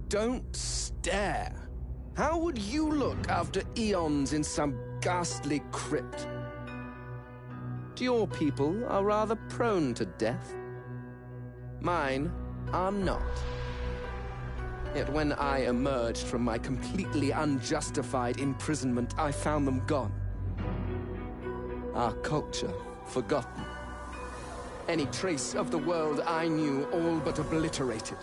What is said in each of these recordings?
Don't stare. How would you look after eons in some ghastly crypt? Your people are rather prone to death. Mine are not. Yet when I emerged from my completely unjustified imprisonment, I found them gone. Our culture forgotten. Any trace of the world I knew all but obliterated.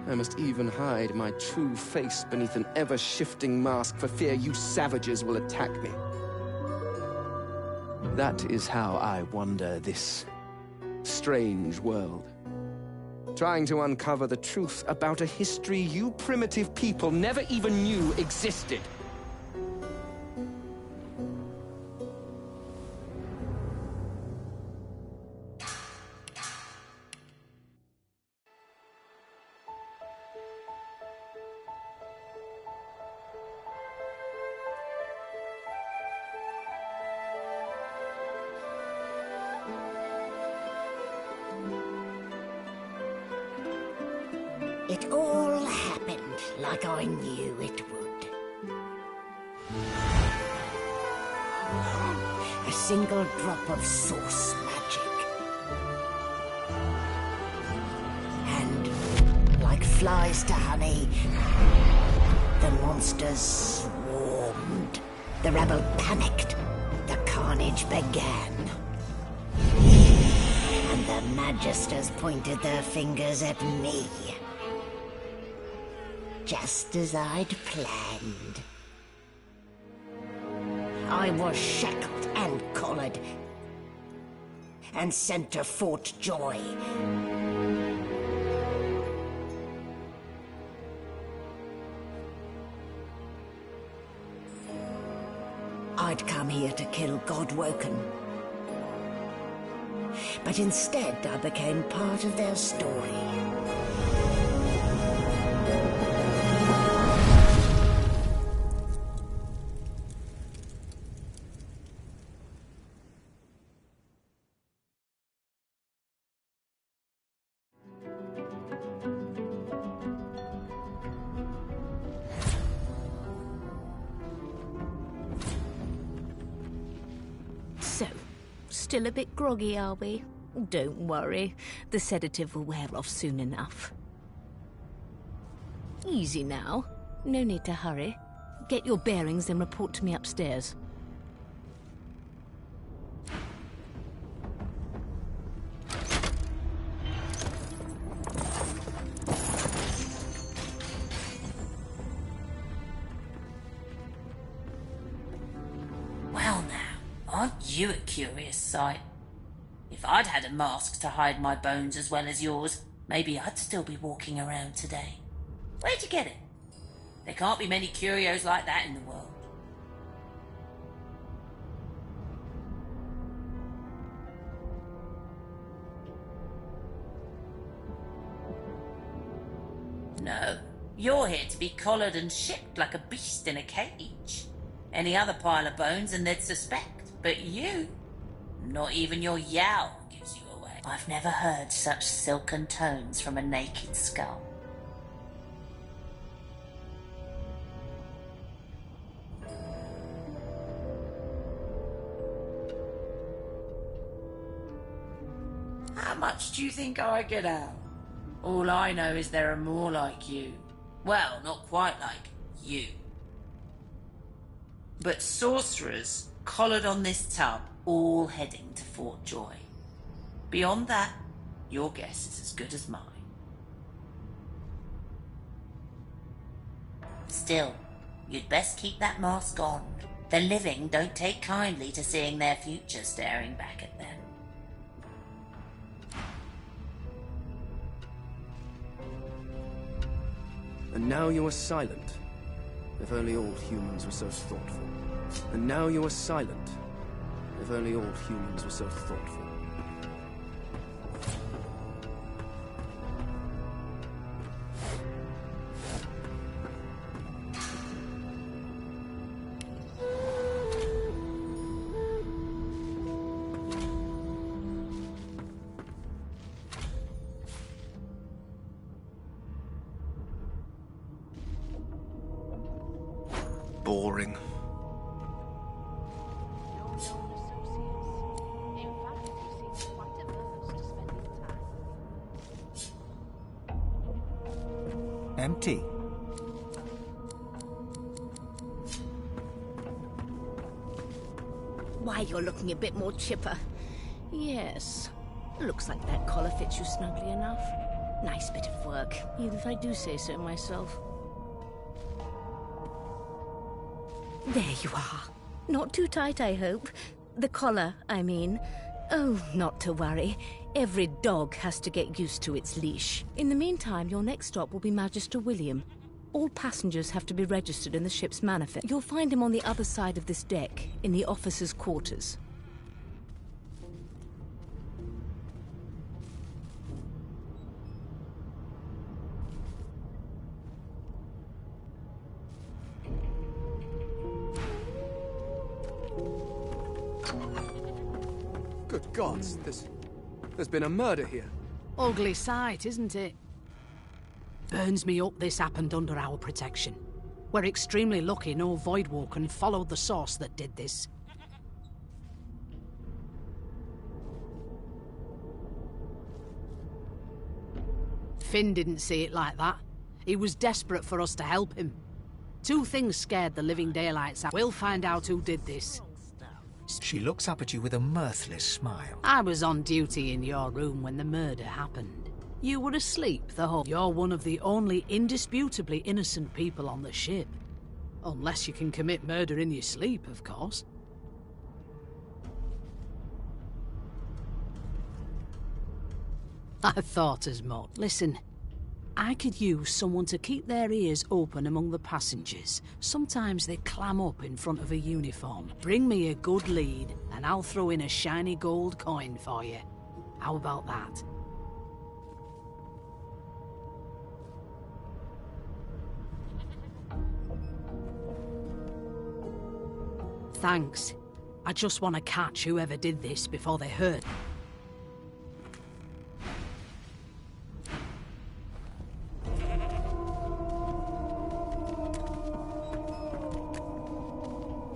I must even hide my true face beneath an ever-shifting mask for fear you savages will attack me. That is how I wander this strange world. Trying to uncover the truth about a history you primitive people never even knew existed. It all happened like I knew it would. A single drop of source magic. And, like flies to honey, the monsters swarmed. The rebel panicked. The carnage began. And the Magisters pointed their fingers at me. Just as I'd planned. I was shackled and collared, and sent to Fort Joy. I'd come here to kill Godwoken. But instead, I became part of their story. So, still a bit groggy, are we? Don't worry, the sedative will wear off soon enough. Easy now, no need to hurry. Get your bearings and report to me upstairs. Well now, aren't you a curious sight? If I'd had a mask to hide my bones as well as yours, maybe I'd still be walking around today. Where'd you get it? There can't be many curios like that in the world. No, you're here to be collared and shipped like a beast in a cage. Any other pile of bones and they'd suspect, but you, not even your yowl gives you away. I've never heard such silken tones from a naked skull. How much do you think I get out? All I know is there are more like you. Well, not quite like you. But sorcerers collared on this tub, all heading to Fort Joy. Beyond that, your guess is as good as mine. Still, you'd best keep that mask on. The living don't take kindly to seeing their future staring back at them. And now you are silent. If only all humans were so thoughtful. And now you are silent. If only all humans were so thoughtful. boring. Empty. Why, you're looking a bit more chipper. Yes. Looks like that collar fits you snugly enough. Nice bit of work, even if I do say so myself. There you are. Not too tight, I hope. The collar, I mean. Oh, not to worry. Every dog has to get used to its leash. In the meantime, your next stop will be Magister William. All passengers have to be registered in the ship's manifest. You'll find him on the other side of this deck, in the officers' quarters. Good gods, there's been a murder here. Ugly sight, isn't it? Burns me up this happened under our protection. We're extremely lucky no Voidwalker followed the source that did this. Finn didn't see it like that. He was desperate for us to help him. Two things scared the living daylights out. We'll find out who did this. She looks up at you with a mirthless smile. I was on duty in your room when the murder happened. You were asleep the whole... You're one of the only indisputably innocent people on the ship. Unless you can commit murder in your sleep, of course. I thought as much. Listen, I could use someone to keep their ears open among the passengers. Sometimes they clam up in front of a uniform. Bring me a good lead, and I'll throw in a shiny gold coin for you. How about that? Thanks. I just want to catch whoever did this before they hurt.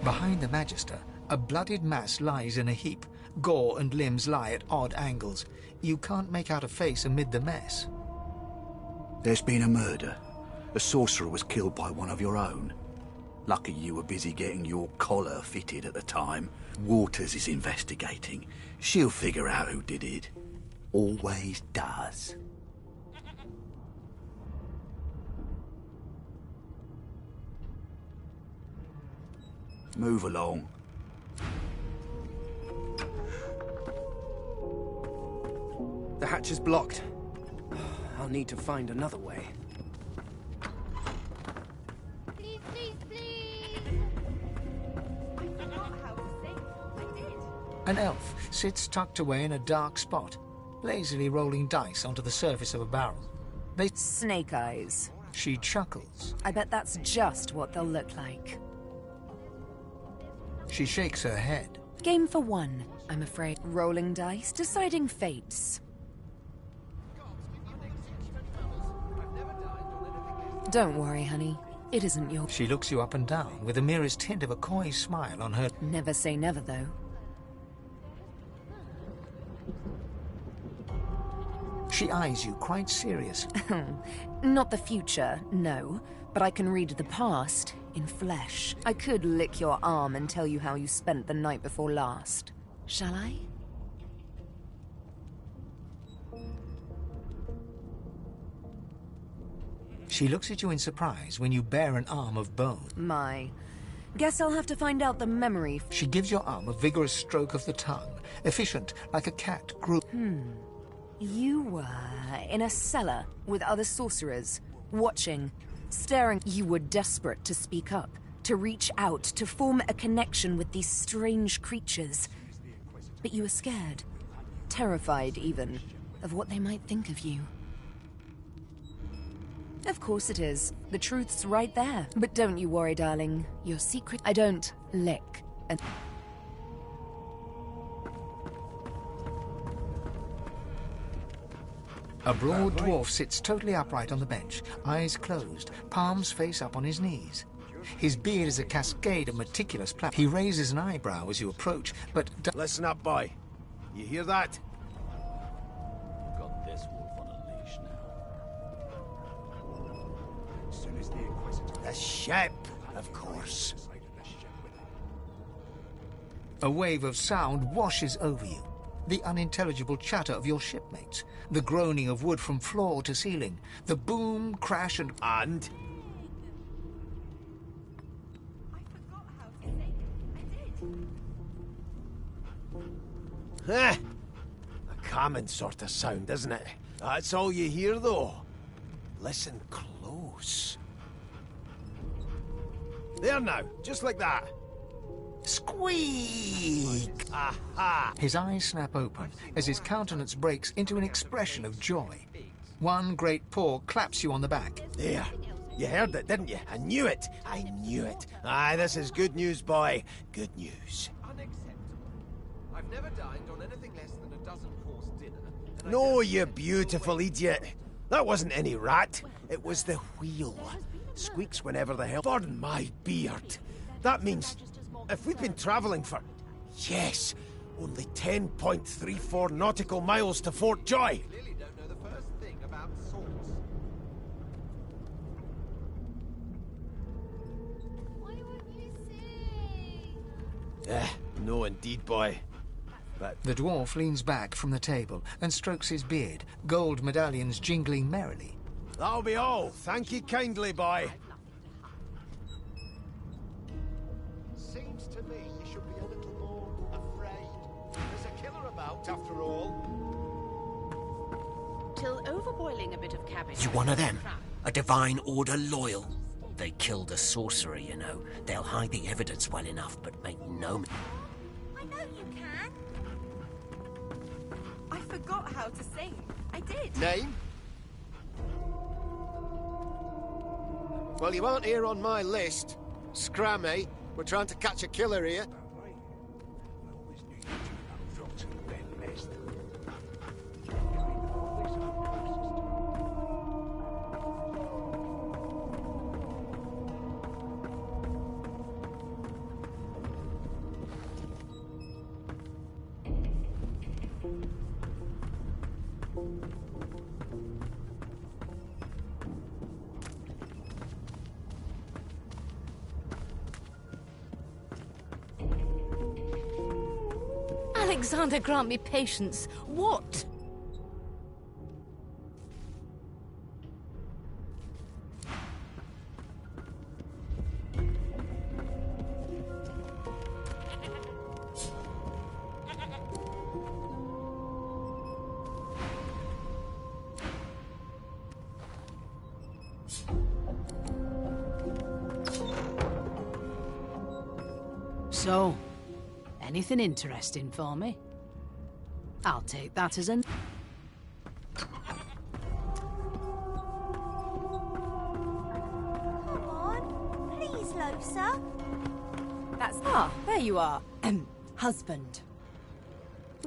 Behind the Magister, a bloodied mass lies in a heap. Gore and limbs lie at odd angles. You can't make out a face amid the mess. There's been a murder. A sorcerer was killed by one of your own. Lucky you were busy getting your collar fitted at the time. Waters is investigating. She'll figure out who did it. Always does. Move along. The hatch is blocked. I'll need to find another way. Please, please, please! An elf sits tucked away in a dark spot, lazily rolling dice onto the surface of a barrel. Snake eyes. She chuckles. I bet that's just what they'll look like. She shakes her head. Game for one, I'm afraid. Rolling dice, deciding fates. Don't worry, honey. It isn't your... She looks you up and down with the merest hint of a coy smile on her... Never say never, though. She eyes you quite serious. Not the future, no. But I can read the past in flesh. I could lick your arm and tell you how you spent the night before last. Shall I? She looks at you in surprise when you bare an arm of bone. My. Guess I'll have to find out the memory. She gives your arm a vigorous stroke of the tongue, efficient like a cat grew. You were in a cellar with other sorcerers, watching, staring. You were desperate to speak up, to reach out, to form a connection with these strange creatures. But you were scared, terrified even, of what they might think of you. Of course it is. The truth's right there. But don't you worry, darling. Your secret... I don't lick. A broad dwarf sits totally upright on the bench, eyes closed, palms face up on his knees. His beard is a cascade of meticulous plait. He raises an eyebrow as you approach, but... Listen up, boy. You hear that? Got this wolf on a leash now. As soon as the Inquisitor... The ship, of course. A wave of sound washes over you. The unintelligible chatter of your shipmates, the groaning of wood from floor to ceiling, the boom, crash, and... And? A common sort of sound, isn't it? That's all you hear, though. Listen close. There now, just like that. Squeak! Aha! His eyes snap open as his countenance breaks into an expression of joy. One great paw claps you on the back. There. You heard it, didn't you? I knew it. I knew it. Aye, this is good news, boy. Good news. I've never dined on anything less than a dozen-course dinner. No, you beautiful idiot. That wasn't any rat. It was the wheel. Squeaks whenever the hell... Pardon my beard. That means... if we've been travelling for... yes, only 10.34 nautical miles to Fort Joy. Clearly don't know the first thing about swords. Why won't you sing? No indeed, boy. But The dwarf leans back from the table and strokes his beard, gold medallions jingling merrily. that'll be all. Thank you kindly, boy. Seems to me you should be a little more afraid. There's a killer about, after all. Till overboiling a bit of cabbage. You one of them? A divine order loyal? They killed a sorcerer, you know. They'll hide the evidence well enough, but make no... I know you can. I forgot how to sing. I did. Name? Well, you aren't here on my list. Scrammy. We're trying to catch a killer here. Alexander, grant me patience. What? So, anything interesting for me? I'll take that as an... Come on. Please, Losa. There you are. Husband.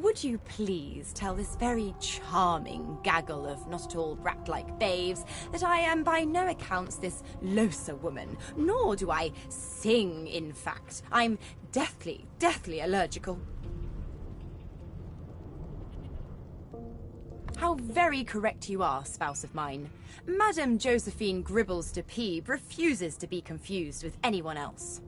Would you please tell this very charming gaggle of not at all brat-like babes that I am by no accounts this Losa woman, nor do I sing, in fact. I'm deathly allergical. How very correct you are, spouse of mine. Madame Josephine Gribbles de Peeb refuses to be confused with anyone else.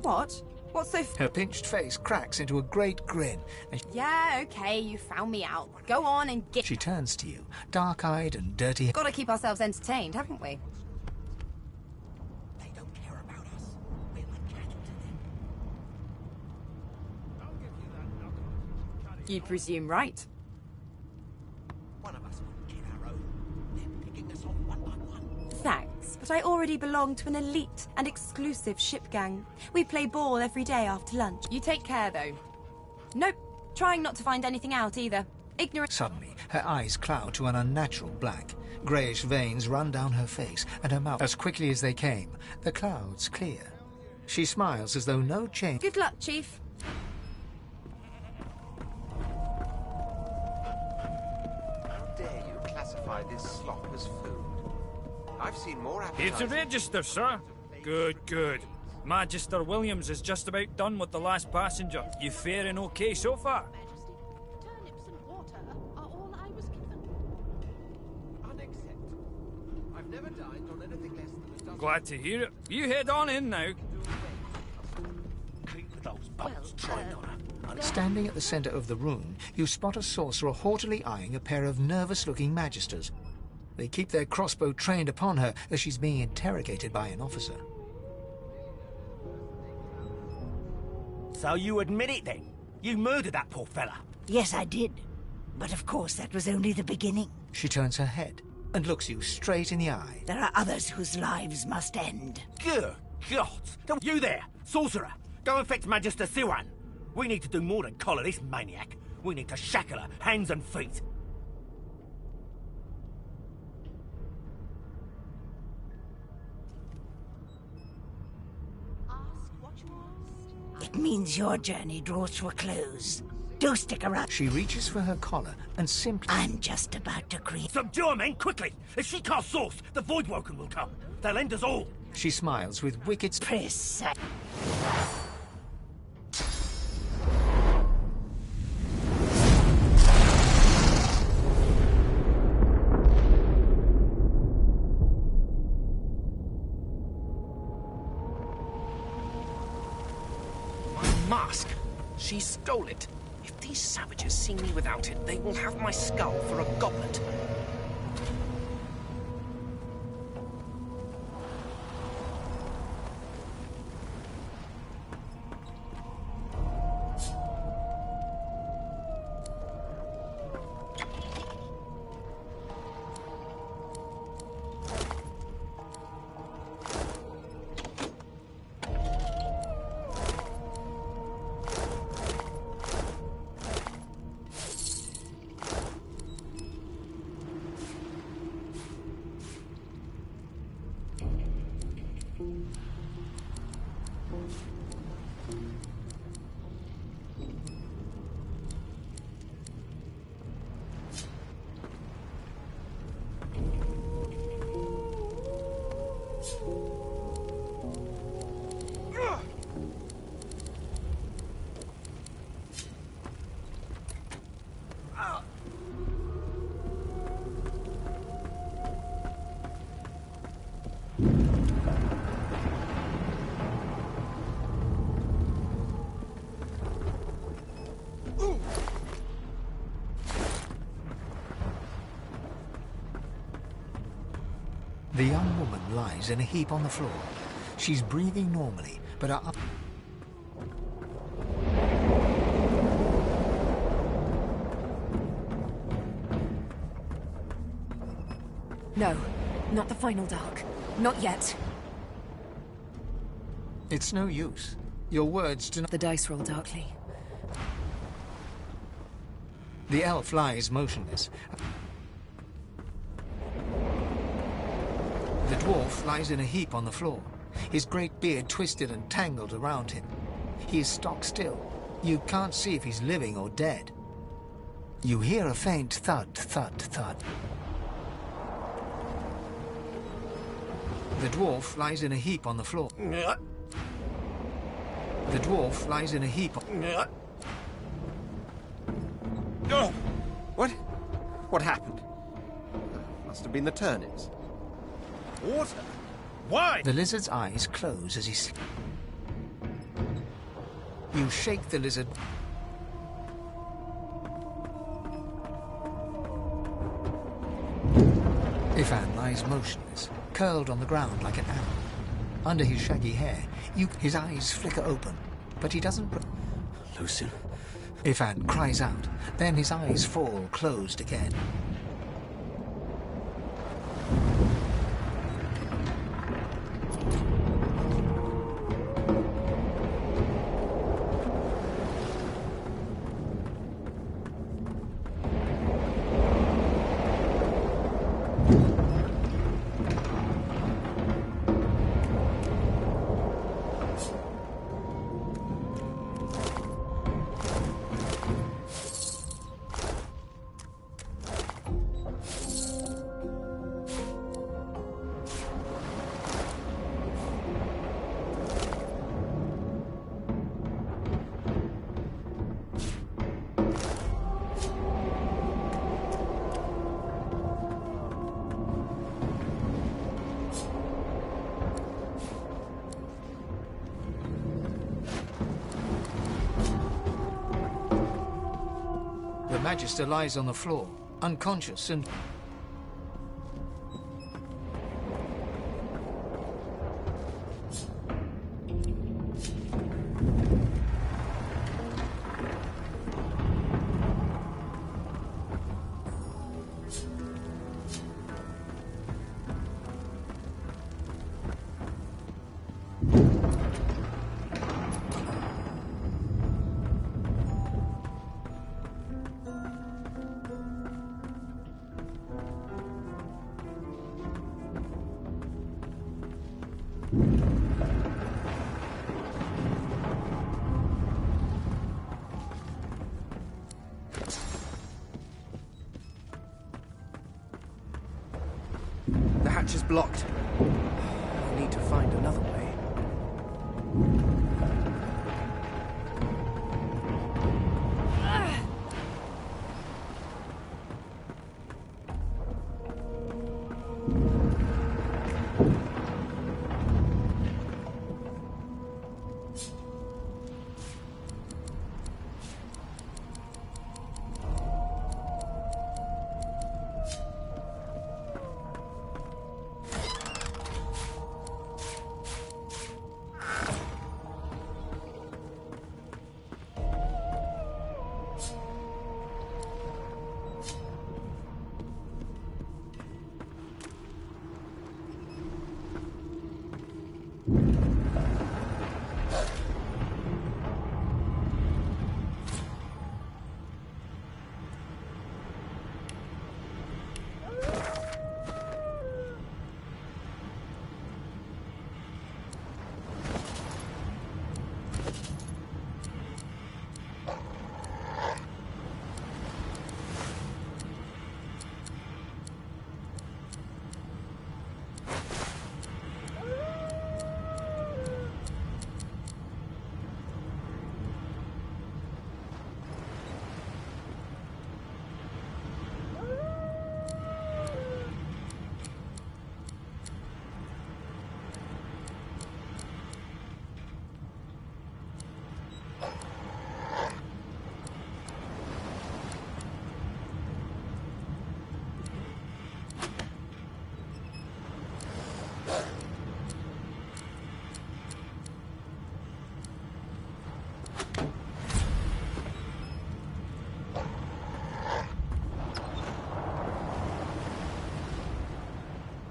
What? What's so... Her pinched face cracks into a great grin, and Yeah, okay, you found me out. Go on and get... she turns to you, dark-eyed and dirty. Gotta keep ourselves entertained, haven't we? They don't care about us. We're like cattle to them. You presume right. One of us wouldn't kill our own. They're picking us off one by one. Thanks, but I already belong to an elite and exclusive ship gang. We play ball every day after lunch. You take care, though. Nope, trying not to find anything out either. Ignorant... Suddenly, her eyes cloud to an unnatural black. Greyish veins run down her face, and her mouth... As quickly as they came, the clouds clear. She smiles as though no change... Good luck, Chief. How dare you classify this slop as food? I've seen more It's a appetizing... register, sir. Good, good. Magister Williams is just about done with the last passenger. You faring okay so far? Turnips and water are all I was given. Unacceptable. I've never dined on anything less than a dozen. Glad to hear it. You head on in now. Keep those boats trained on her. Standing at the center of the room, you spot a sorcerer haughtily eyeing a pair of nervous-looking magisters. They keep their crossbow trained upon her as she's being interrogated by an officer. So you admit it then? You murdered that poor fella? Yes, I did. But of course, that was only the beginning. She turns her head and looks you straight in the eye. There are others whose lives must end. Good God! You there, sorcerer! Go and fetch Magister Siwan. We need to do more than collar this maniac. We need to shackle her, hands and feet. It means your journey draws to a close. Do stick around. She reaches for her collar and simply... I'm just about to create... Subdue her, men, quickly! If she casts source, the Voidwoken will come. They'll end us all. She smiles with wicked... Precise. Mask! She stole it. If these savages see me without it, they will have my skull for a goblet. The young woman lies in a heap on the floor. She's breathing normally, but her... No, not the final dark. Not yet. It's no use. Your words do not... The dice roll darkly. The elf lies motionless. The dwarf lies in a heap on the floor, his great beard twisted and tangled around him. He is stock still. You can't see if he's living or dead. You hear a faint thud, thud, thud. The dwarf lies in a heap on the floor. The dwarf lies in a heap on... Oh! What? What happened? Must have been the turnips. Water? Why? The lizard's eyes close as he sleeps. You shake the lizard. Ifan lies motionless, curled on the ground like an animal. Under his shaggy hair, his eyes flicker open, but he doesn't... Lucien? Ifan cries out, then his eyes fall closed again. The Magister lies on the floor, unconscious and... The hatch is blocked. I need to find another way.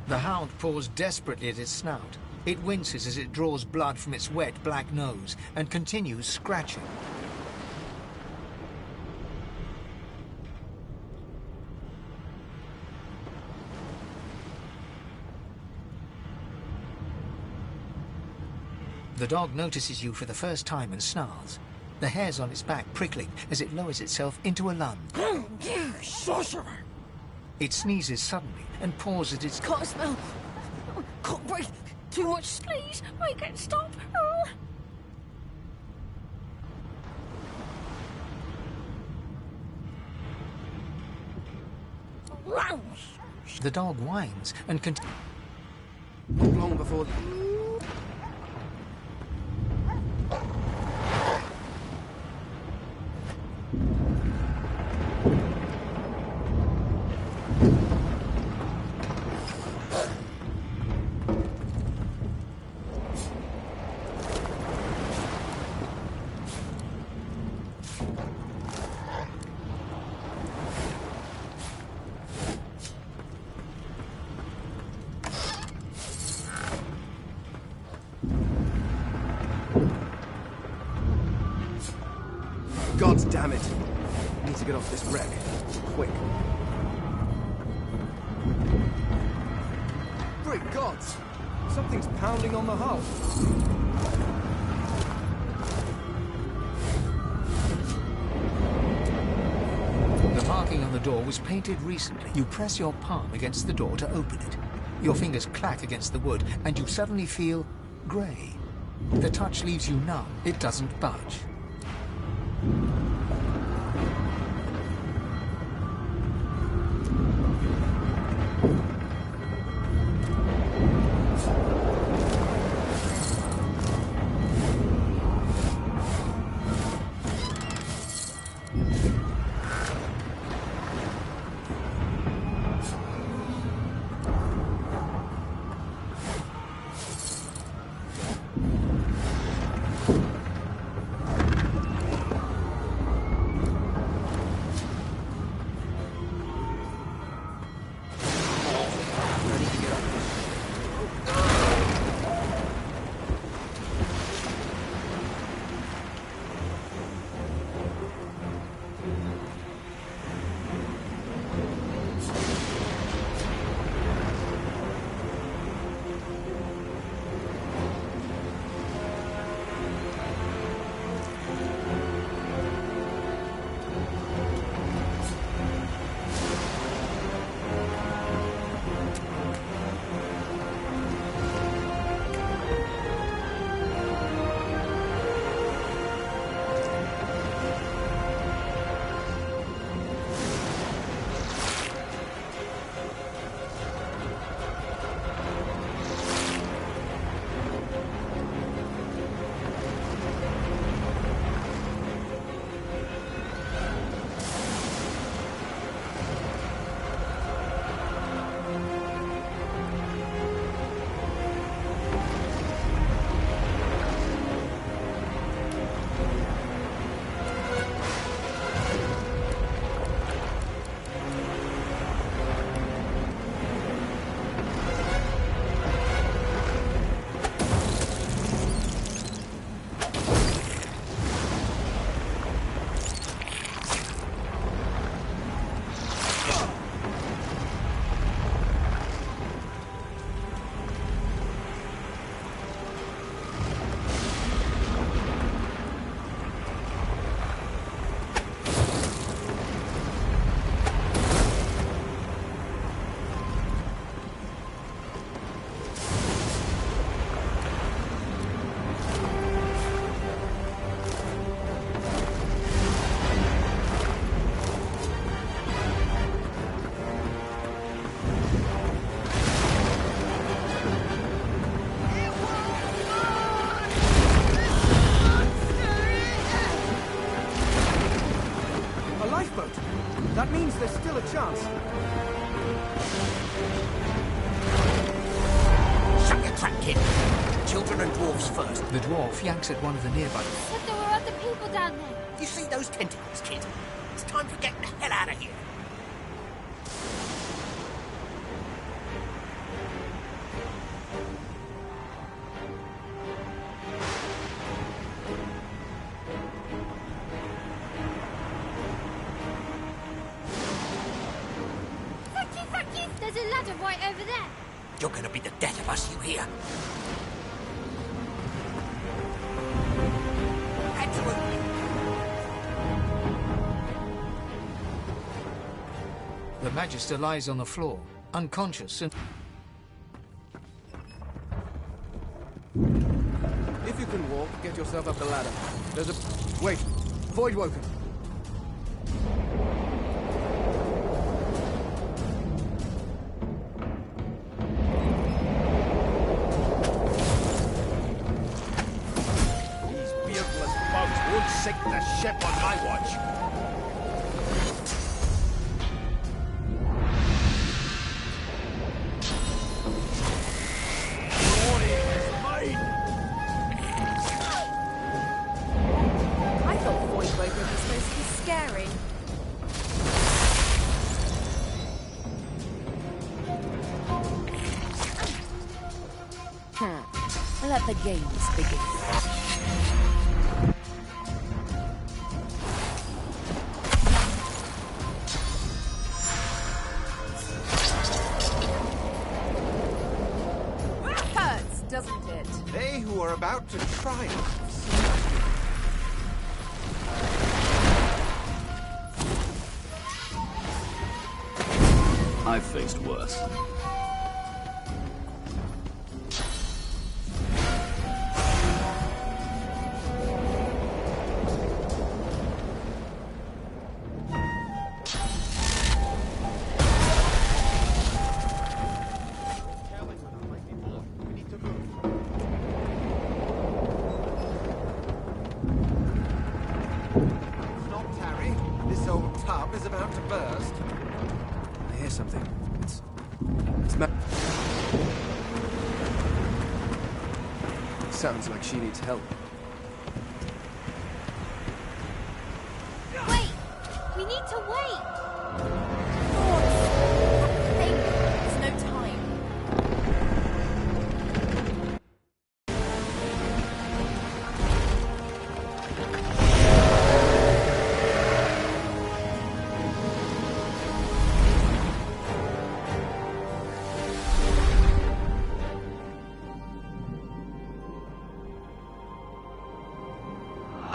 The hound paws desperately at its snout. It winces as it draws blood from its wet black nose and continues scratching. The dog notices you for the first time and snarls. The hairs on its back prickling as it lowers itself into a lunge. Sorcerer! It sneezes suddenly and paws at its... Can't smell. Can't breathe. Too much sneeze. Make it stop. The dog whines and Not long before... God damn it! I need to get off this wreck. Quick. Great gods! Something's pounding on the hull. The marking on the door was painted recently. You press your palm against the door to open it. Your fingers clack against the wood, and you suddenly feel grey. The touch leaves you numb. It doesn't budge. That means there's still a chance. Shut your trap, kid. Children and dwarves first. The dwarf yanks at one of the nearby. But there were other people down there. You see those tentacles, kid? It's time to get the hell out of here. Thank you! There's a ladder right over there. You're gonna be the death of us, you hear? Absolutely. The Magister lies on the floor, unconscious and... If you can walk, get yourself up the ladder. There's a... Wait! Voidwoken! These beardless bugs won't sink the ship on my watch. Glory is mine! I thought Voidwoken was supposed to be scary. Let the games begin. Hurts, doesn't it? They who are about to triumph. I've faced worse. Not tarry. This old tub is about to burst. I hear something. It's sounds like she needs help. Wait! We need to wait! There's no time.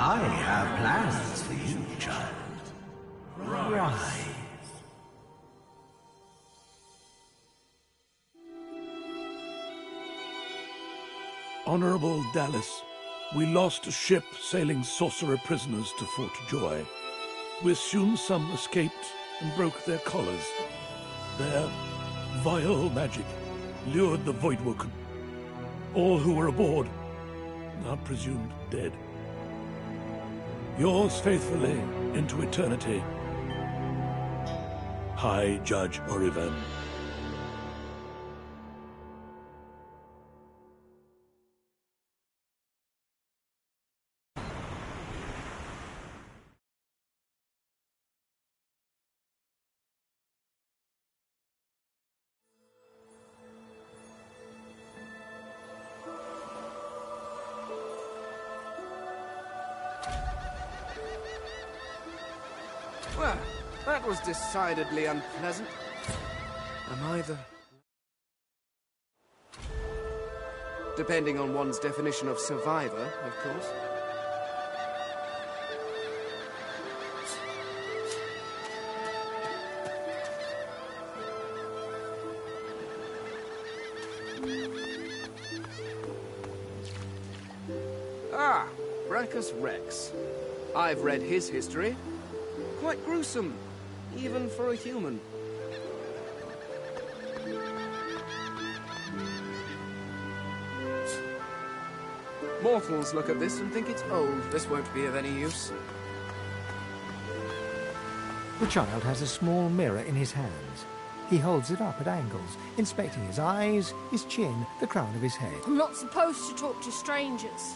I have plans for you, child. Rise. Honorable Dallas, we lost a ship sailing sorcerer prisoners to Fort Joy. We assume some escaped and broke their collars. Their vile magic lured the Voidwoken. All who were aboard are presumed dead. Yours faithfully into eternity, High Judge Oriven. Well, that was decidedly unpleasant. Am I the... Depending on one's definition of survivor, of course. Ah, Brachus Rex. I've read his history. Quite gruesome, even for a human. Mortals look at this and think it's old. This won't be of any use. The child has a small mirror in his hands. He holds it up at angles, inspecting his eyes, his chin, the crown of his head. I'm not supposed to talk to strangers.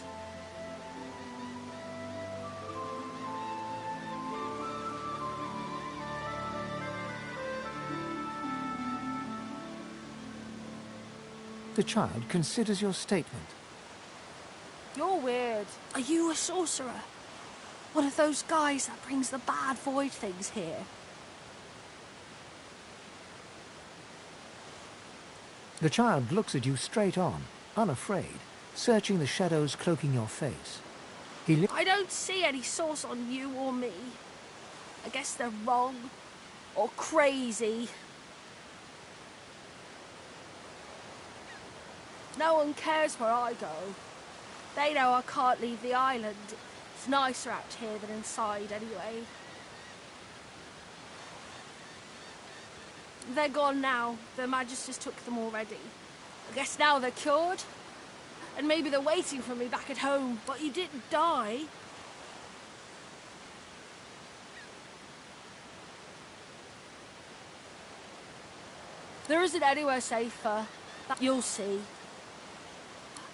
The child considers your statement. You're weird. Are you a sorcerer? One of those guys that brings the bad void things here? The child looks at you straight on, unafraid, searching the shadows cloaking your face. I don't see any source on you or me. I guess they're wrong. Or crazy. No one cares where I go. They know I can't leave the island. It's nicer out here than inside, anyway. They're gone now. The Magisters took them already. I guess now they're cured. And maybe they're waiting for me back at home. But you didn't die. There isn't anywhere safer. You'll see.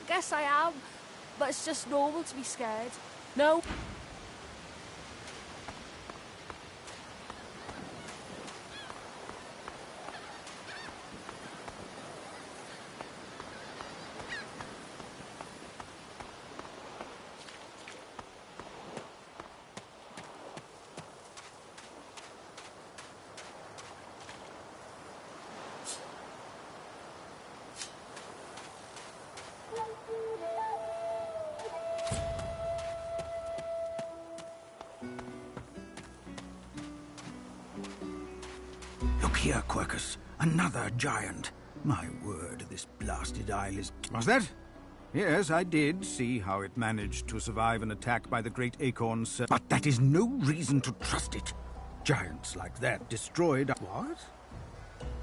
I guess I am, but it's just normal to be scared. No? Look here, Quercus. Another giant. My word, this blasted isle is... Was that? Yes, I did see how it managed to survive an attack by the great acorns. But that is no reason to trust it. Giants like that destroyed... What?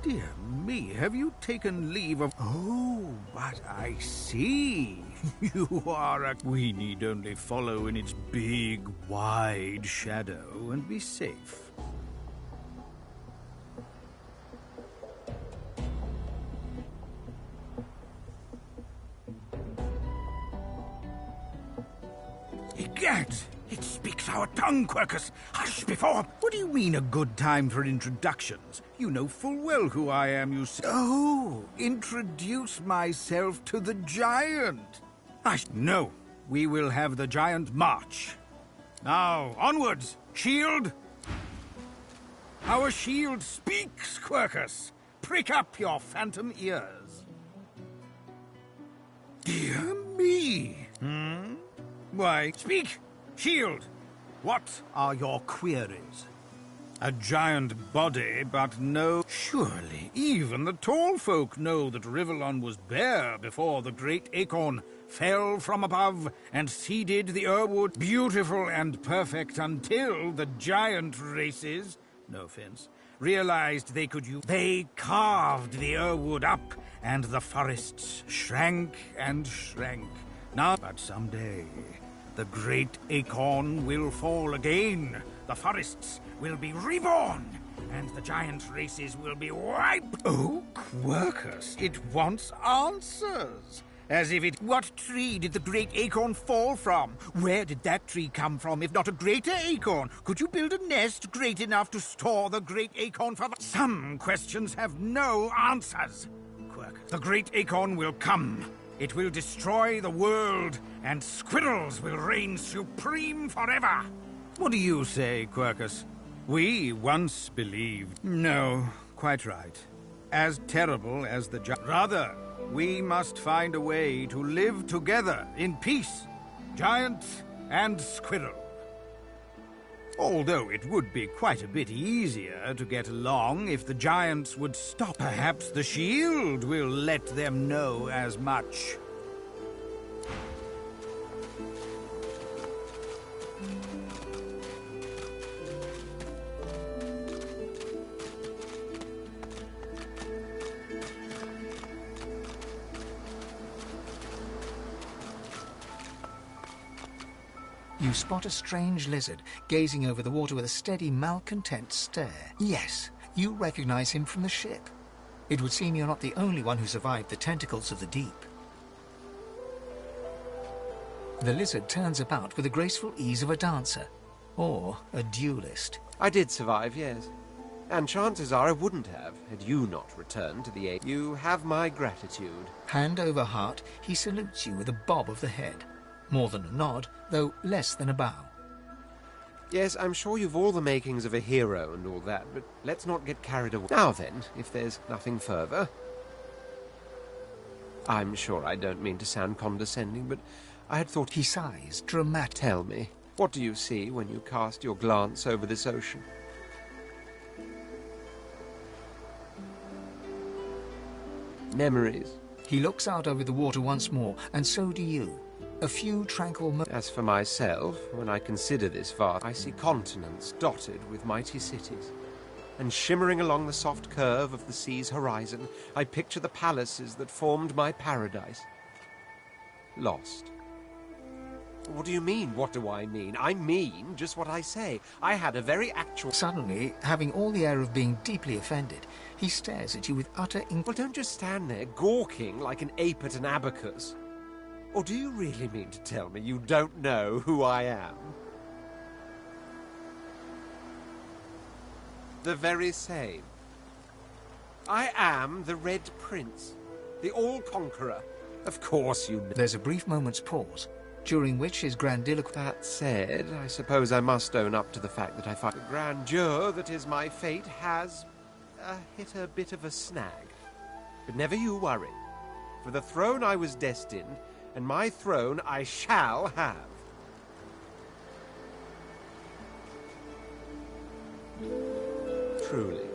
Dear me, have you taken leave of... Oh, but I see. You are a... We need only follow in its big, wide shadow and be safe. Egad! It speaks our tongue, Quercus! Hush before... What do you mean, a good time for introductions? You know full well who I am, you say. Oh, introduce myself to the giant! No, we will have the giant march. Now, onwards! Shield! Our shield speaks, Quercus! Prick up your phantom ears. Dear me! Why, speak! Shield! What are your queries? A giant body, but no... Surely, even the tall folk know that Rivellon was bare before the great acorn fell from above and seeded the Urwood, beautiful and perfect until the giant races, no offense, realized they could use... They carved the Urwood up, and the forests shrank and shrank. Now, but someday, the great acorn will fall again. The forests will be reborn, and the giant races will be wiped. Oh, Quercus, it wants answers. As if it... What tree did the great acorn fall from? Where did that tree come from, if not a greater acorn? Could you build a nest great enough to store the great acorn for... Some questions have no answers. Quercus, the great acorn will come. It will destroy the world, and squirrels will reign supreme forever. What do you say, Quercus? We once believed... No, quite right. As terrible as the giant. Rather, we must find a way to live together in peace, giant and squirrel. Although it would be quite a bit easier to get along if the giants would stop. Perhaps the shield will let them know as much. You spot a strange lizard gazing over the water with a steady, malcontent stare. Yes, you recognize him from the ship. It would seem you're not the only one who survived the tentacles of the deep. The lizard turns about with the graceful ease of a dancer, or a duelist. I did survive, yes. And chances are I wouldn't have, had you not returned to the aid. You have my gratitude. Hand over heart, he salutes you with a bob of the head. More than a nod, though less than a bow. Yes, I'm sure you've all the makings of a hero and all that, but let's not get carried away. Now then, if there's nothing further... I'm sure I don't mean to sound condescending, but I had thought... He sighs, dramatic. Tell me, what do you see when you cast your glance over this ocean? Memories. He looks out over the water once more, and so do you. A few tranquil moments. As for myself, when I consider this vast, I see continents dotted with mighty cities. And shimmering along the soft curve of the sea's horizon, I picture the palaces that formed my paradise. Lost. What do you mean, what do I mean? I mean just what I say. I had a very actual... Suddenly, having all the air of being deeply offended, he stares at you with utter... Well, don't just stand there gawking like an ape at an abacus. Or do you really mean to tell me you don't know who I am? The very same. I am the Red Prince, the All-Conqueror. Of course you know. There's a brief moment's pause, during which his grandiloquent... That said, I suppose I must own up to the fact that I find the grandeur that is my fate has hit a bit of a snag. But never you worry. For the throne I was destined, and my throne I shall have. Truly.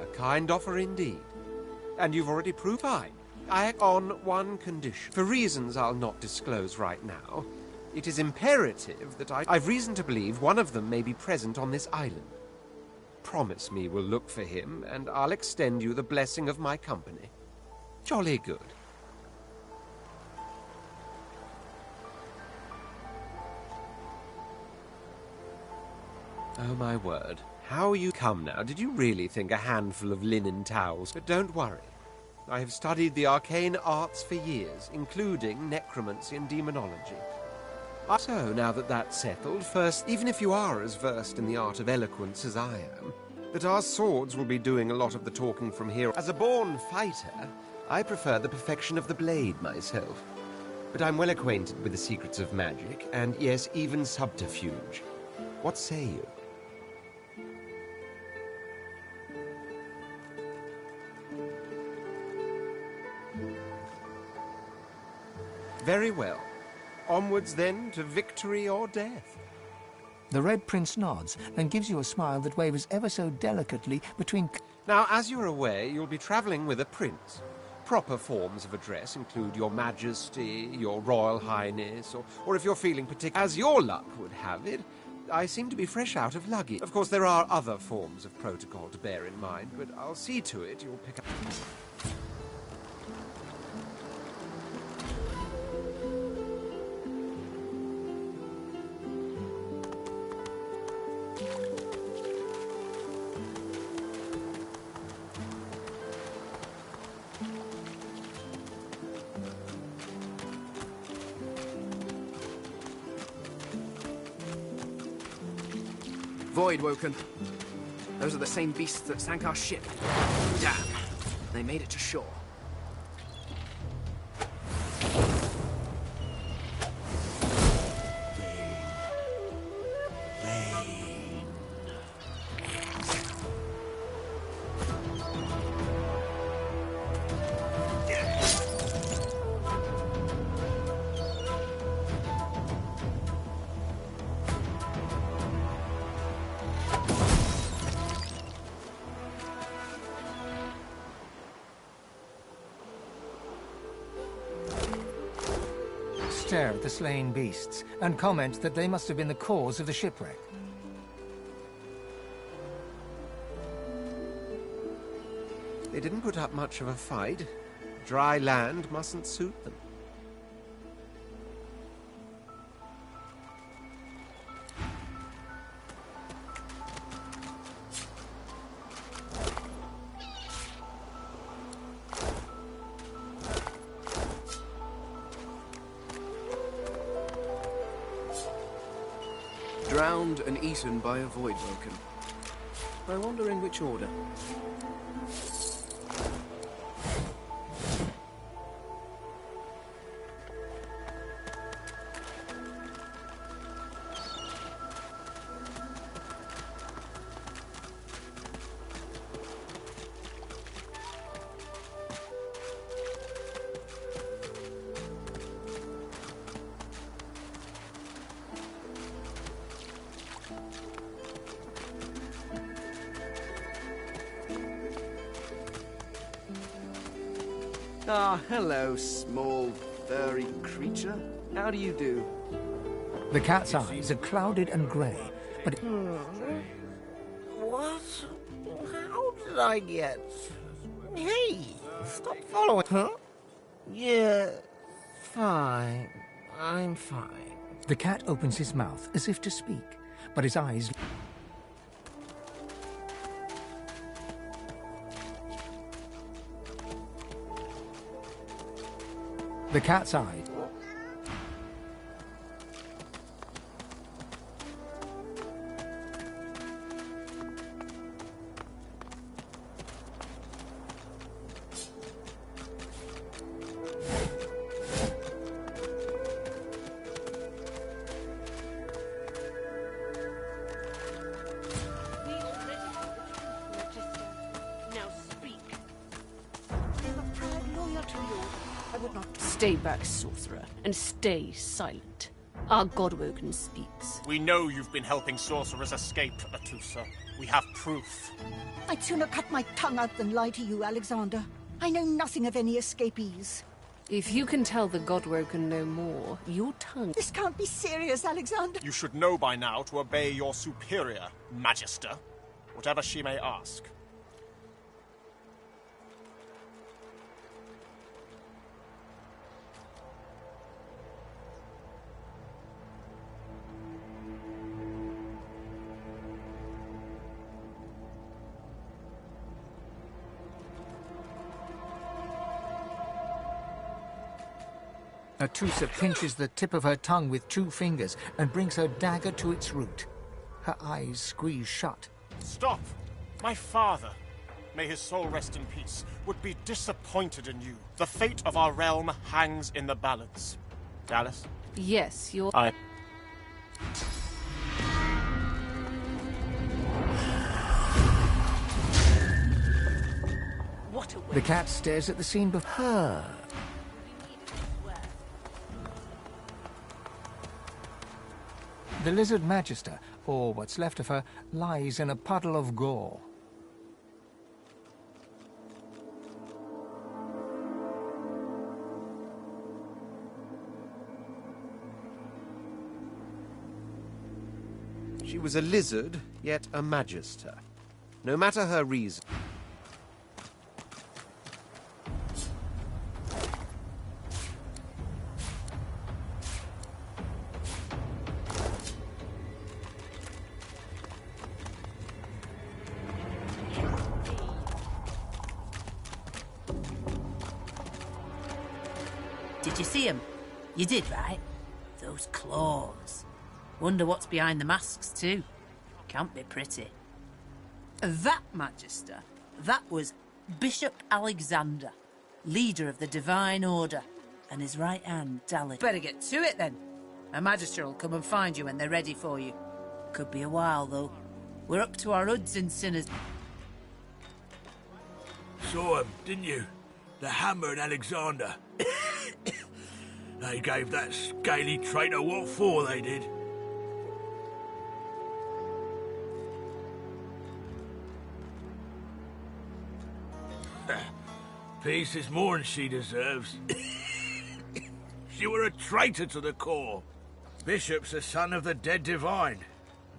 A kind offer indeed. And you've already proved I on one condition. For reasons I'll not disclose right now, it is imperative that I've reason to believe one of them may be present on this island. Promise me we'll look for him, and I'll extend you the blessing of my company. Jolly good. Oh, my word. How you come now? Did you really think a handful of linen towels? But don't worry. I have studied the arcane arts for years, including necromancy and demonology. So, now that that's settled, first, even if you are as versed in the art of eloquence as I am, that our swords will be doing a lot of the talking from here. As a born fighter, I prefer the perfection of the blade myself. But I'm well acquainted with the secrets of magic, and yes, even subterfuge. What say you? Very well. Onwards, then, to victory or death. The Red Prince nods and gives you a smile that wavers ever so delicately between... Now, as you're aware, you'll be travelling with a prince. Proper forms of address include Your Majesty, Your Royal Highness, or if you're feeling particular... As your luck would have it, I seem to be fresh out of luggage. Of course, there are other forms of protocol to bear in mind, but I'll see to it you'll pick up... Void woken. Those are the same beasts that sank our ship. Damn. They made it to shore. Stare at the slain beasts and comment that they must have been the cause of the shipwreck. They didn't put up much of a fight. Dry land mustn't suit them. found and eaten by a Voidwoken. I wonder in which order. Ah, hello, small, furry creature. How do you do? The cat's eyes are clouded and grey, but it... What? How did I get... Hey, stop following, huh? Yeah, fine. I'm fine. The cat opens his mouth as if to speak, but his eyes... The cat's eye. Stay back, sorcerer, and stay silent. Our Godwoken speaks. We know you've been helping sorcerers escape, Atusa. We have proof. I'd sooner cut my tongue out than lie to you, Alexander. I know nothing of any escapees. If you can tell the Godwoken no more, your tongue... This can't be serious, Alexander. You should know by now to obey your superior, Magister, whatever she may ask. Atusa pinches the tip of her tongue with 2 fingers and brings her dagger to its root. Her eyes squeeze shut. Stop! My father, may his soul rest in peace, would be disappointed in you. The fate of our realm hangs in the balance. Dallas? Yes, you're... What a... The cat stares at the scene before her. The lizard magister, or what's left of her, lies in a puddle of gore. She was a lizard, yet a magister. No matter her reason... Did you see him? You did, right? Those claws. Wonder what's behind the masks, too. Can't be pretty. That Magister, that was Bishop Alexander, leader of the Divine Order, and his right hand, Dally. Better get to it, then. A Magister will come and find you when they're ready for you. Could be a while, though. We're up to our hoods in sinners. Saw him, didn't you? The Hammer and Alexander. They gave that scaly traitor what for, they did. Peace is more than she deserves. She were a traitor to the core. Bishop's the son of the dead divine.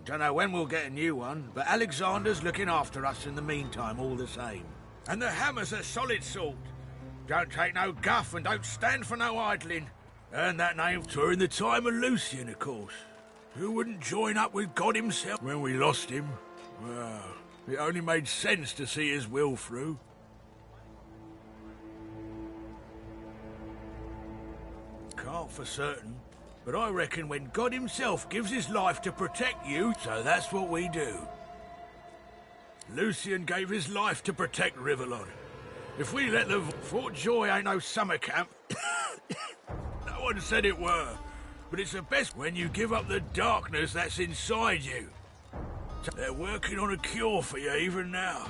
Don't know when we'll get a new one, but Alexander's looking after us in the meantime all the same. And the Hammer's a solid sort. Don't take no guff and don't stand for no idling. Earned that name during the time of Lucian, of course. Who wouldn't join up with God himself when we lost him? Well, it only made sense to see his will through. Can't for certain, But I reckon when God himself gives his life to protect you, so that's what we do. Lucian gave his life to protect Rivellon. If we let the Fort Joy ain't no summer camp. No one said it were. But it's the best when you give up the darkness that's inside you. They're working on a cure for you even now.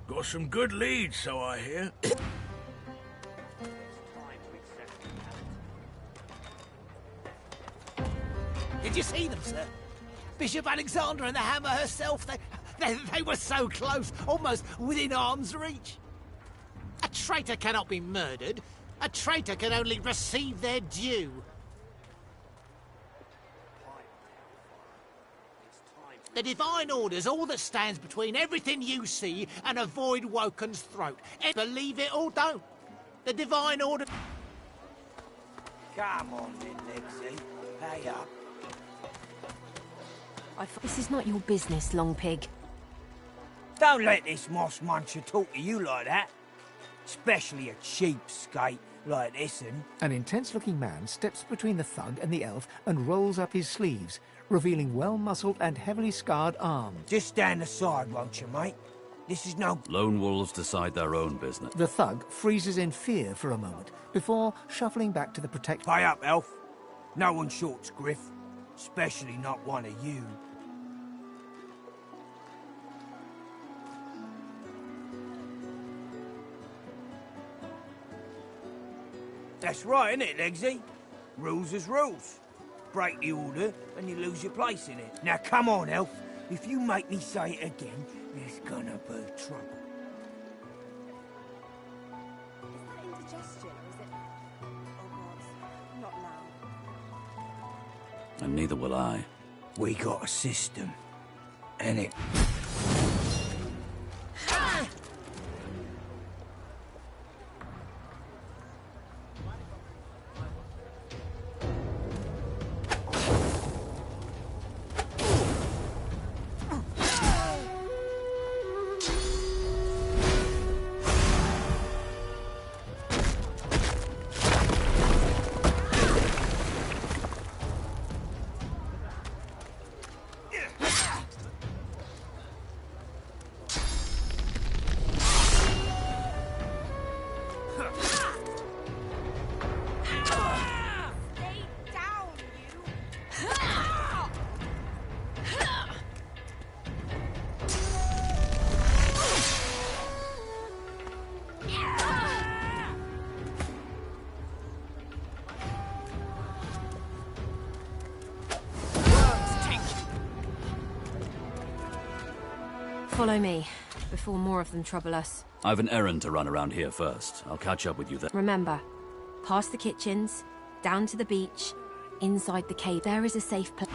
Got some good leads, so I hear. Did you see them, sir? Bishop Alexander and the Hammer herself, they were so close, almost within arm's reach. A traitor cannot be murdered. A traitor can only receive their due. The Divine Order's all that stands between everything you see and a Void Woken's throat. And believe it or don't, the Divine Order... Come on then, Lexi. Pay up. This is not your business, Long Pig. Don't let this moss muncher talk to you like that. Especially a cheapskate like this one. An intense-looking man steps between the thug and the elf and rolls up his sleeves, revealing well-muscled and heavily scarred arms. Just stand aside, won't you, mate? This is no... Lone wolves decide their own business. The thug freezes in fear for a moment, before shuffling back to the protector. Pay up, elf. No one shorts Griff. Especially not one of you. That's right, isn't it, Legsy? Rules is rules. Break the order, and you lose your place in it. Now, come on, Elf. If you make me say it again, there's gonna be trouble. Is that indigestion, or is it... Oh, God. Not now. And neither will I. We got a system. And it... Follow me, before more of them trouble us. I've an errand to run around here first. I'll catch up with you then. Remember, past the kitchens, down to the beach, inside the cave. There is a safe place.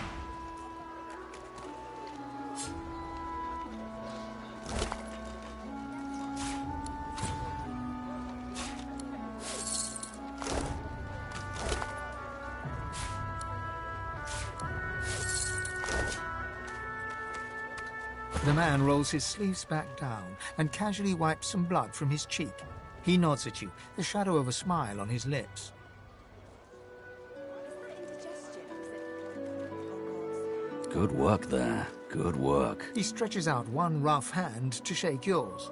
The man rolls his sleeves back down and casually wipes some blood from his cheek. He nods at you, the shadow of a smile on his lips. Good work there. Good work. He stretches out one rough hand to shake yours.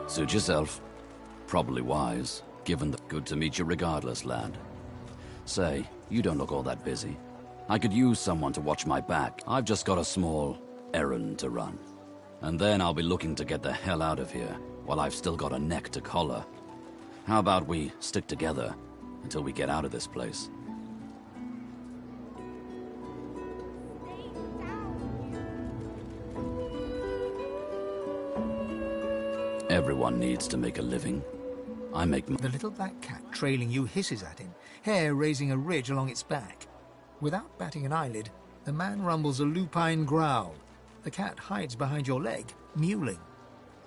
Suit yourself. Probably wise, given the good to meet you regardless, lad. Say, you don't look all that busy. I could use someone to watch my back. I've just got a small errand to run. And then I'll be looking to get the hell out of here, while I've still got a neck to collar. How about we stick together until we get out of this place? Everyone needs to make a living. I make The little black cat trailing you hisses at him, hair raising a ridge along its back. Without batting an eyelid, the man rumbles a lupine growl. The cat hides behind your leg, mewling.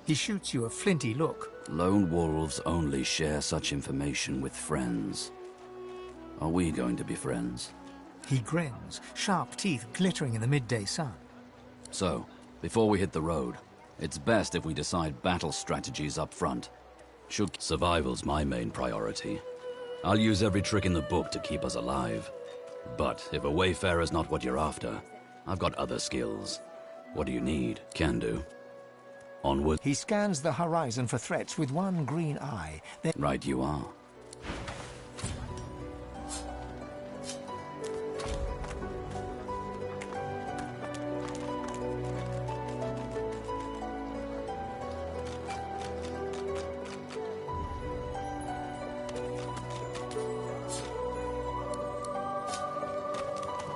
He shoots you a flinty look. Lone wolves only share such information with friends. Are we going to be friends? He grins, sharp teeth glittering in the midday sun. So, before we hit the road, it's best if we decide battle strategies up front. Survival's my main priority. I'll use every trick in the book to keep us alive. But if a wayfarer's not what you're after, I've got other skills. What do you need? Can do. Onward. He scans the horizon for threats with one green eye. Then right you are.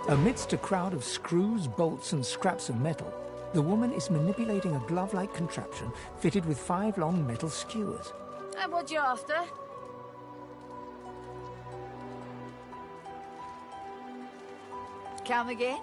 Amidst a crowd of screws, bolts, and scraps of metal, the woman is manipulating a glove-like contraption fitted with 5 long metal skewers. And what you after? Come again?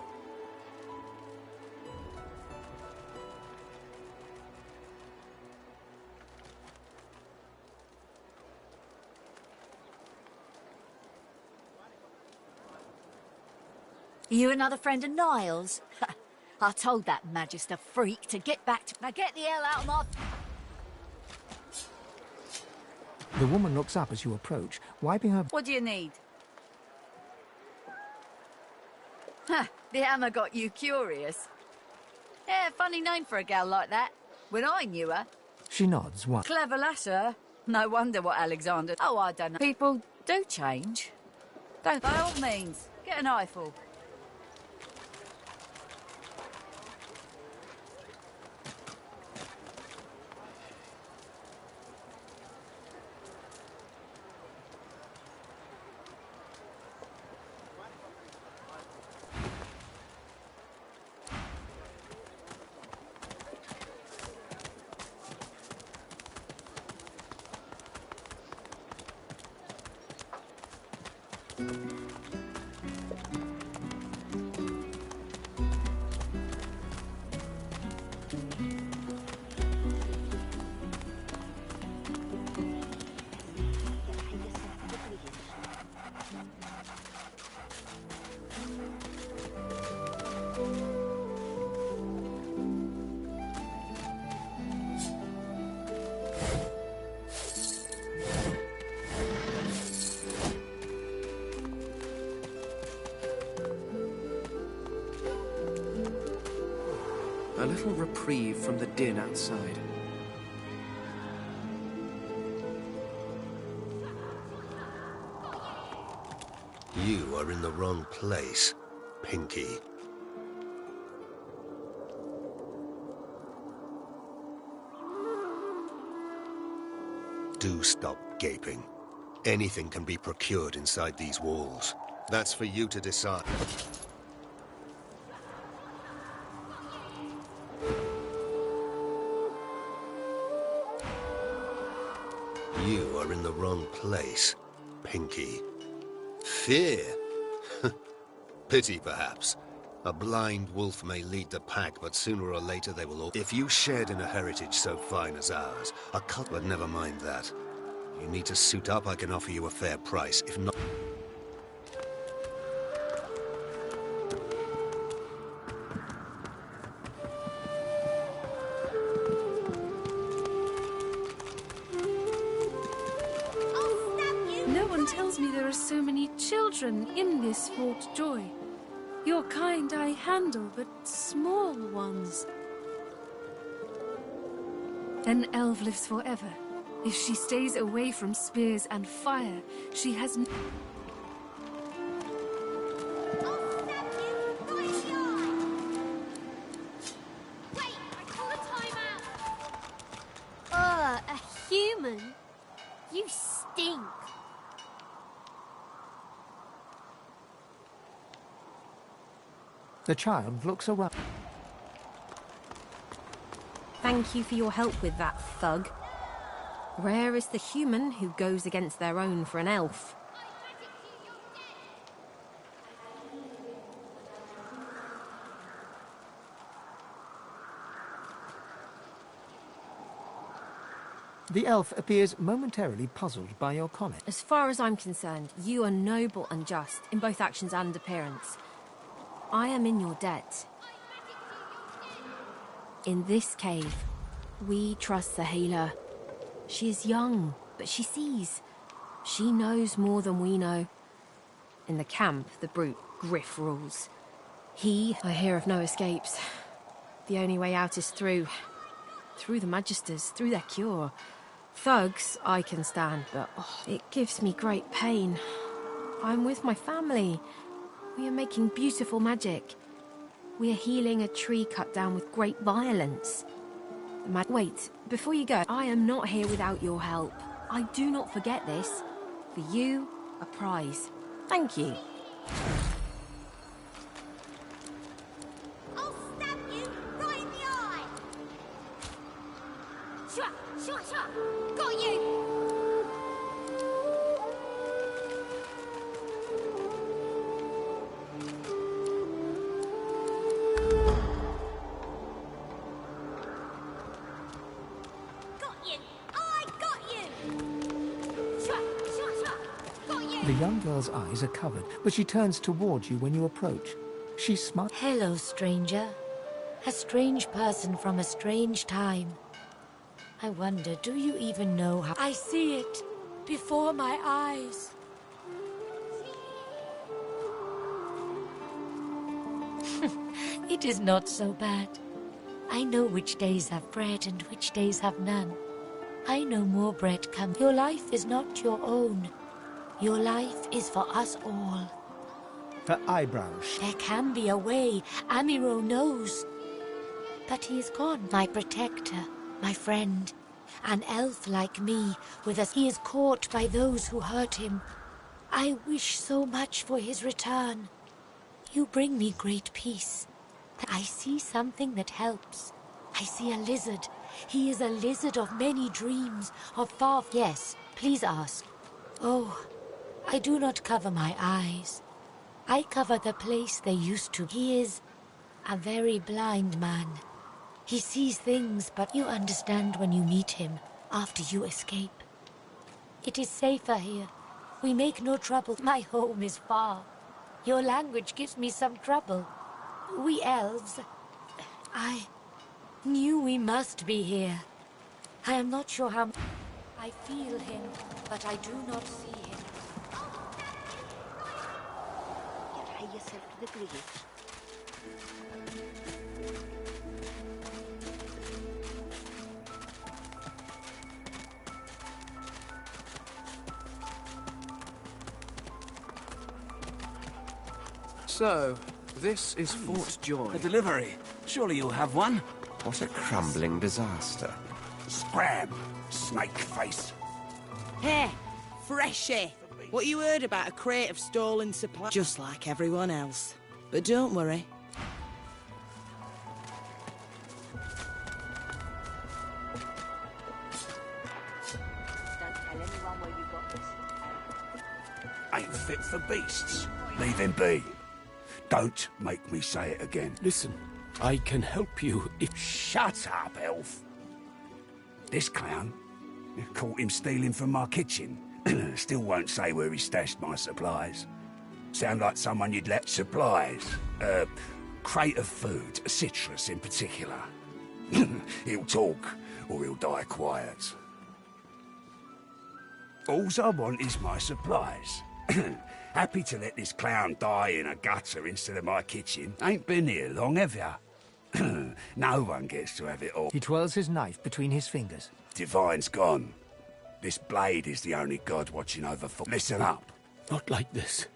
You another friend of Niles? I told that Magister freak to get back to... Now get the hell out of my... The woman looks up as you approach, wiping her... What do you need? Ha! The hammer got you curious. Yeah, funny name for a gal like that. When I knew her... She nods once. Clever lass, her. No wonder what Alexander... Oh, I don't know. People do change. Don't... By all means, get an eyeful. A little reprieve from the din outside. You are in the wrong place, Pinky. Do stop gaping. Anything can be procured inside these walls. That's for you to decide. You are in the wrong place, Pinky. Fear? Pity, perhaps. A blind wolf may lead the pack, but sooner or later they will all... If you shared in a heritage so fine as ours, a cult would never mind that. You need to suit up, I can offer you a fair price. If not... No one tells me there are so many children in this Fort Joy. Your kind I handle, but small ones. An elf lives forever. If she stays away from spears and fire, she has... Ugh, a human? You stink. The child looks around. Thank you for your help with that, thug. Rare is the human who goes against their own for an elf. The elf appears momentarily puzzled by your comment. As far as I'm concerned, you are noble and just in both actions and appearance. I am in your debt. In this cave, we trust the healer. She is young, but she sees. She knows more than we know. In the camp, the brute Griff rules. I hear of no escapes. The only way out is through the Magisters, through their cure. Thugs, I can stand, but it gives me great pain. I'm with my family. We are making beautiful magic. We are healing a tree cut down with great violence. Wait, before you go, I am not here without your help. I do not forget this. For you, a prize. Thank you. I'll stab you right in the eye! Shut! Got you! The young girl's eyes are covered, but she turns towards you when you approach. She smiles. Hello, stranger. A strange person from a strange time. I wonder, do you even know how... I see it before my eyes. It is not so bad. I know which days have bread and which days have none. I know more bread comes. Your life is not your own. Your life is for us all. Her eyebrows. There can be a way. Amiro knows. But he is gone. My protector, my friend. An elf like me, with us. He is caught by those who hurt him. I wish so much for his return. You bring me great peace. I see something that helps. I see a lizard. He is a lizard of many dreams, of far... Yes, please ask. Oh, I do not cover my eyes. I cover the place they used to. He is a very blind man. He sees things, but you understand when you meet him, after you escape. It is safer here. We make no trouble. My home is far. Your language gives me some trouble. We elves... I knew we must be here. I am not sure how... I feel him, but I do not see him. Get yourself to the bridge. So, this is Fort Joy. A delivery. Surely you'll have one. What a crumbling disaster. Scram, snake face. Hey, Freshie. What you heard about a crate of stolen supplies? Just like everyone else. But don't worry. Don't tell anyone where you got this. Ain't fit for beasts. Leave him be. Don't make me say it again. Listen, I can help you if... Shut up, elf. This clown, caught him stealing from my kitchen. Still won't say where he stashed my supplies. Sound like someone you'd let supplies. Crate of food, citrus in particular. He'll talk, or he'll die quiet. Alls I want is my supplies. Happy to let this clown die in a gutter instead of my kitchen. Ain't been here long, have ya? No one gets to have it all. He twirls his knife between his fingers. Divine's gone. This blade is the only god watching over for... Listen up. Not like this.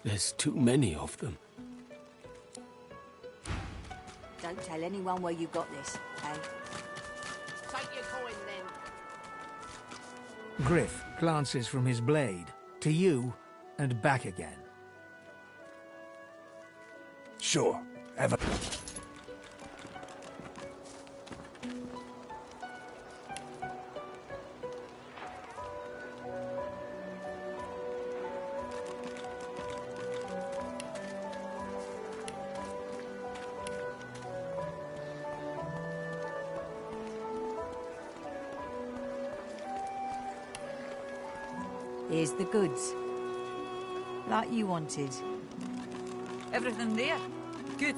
There's too many of them. Don't tell anyone where you got this, eh? Take your coin, then. Griff glances from his blade to you and back again. Sure. Have a... Here's the goods. Like you wanted. Everything there? Good.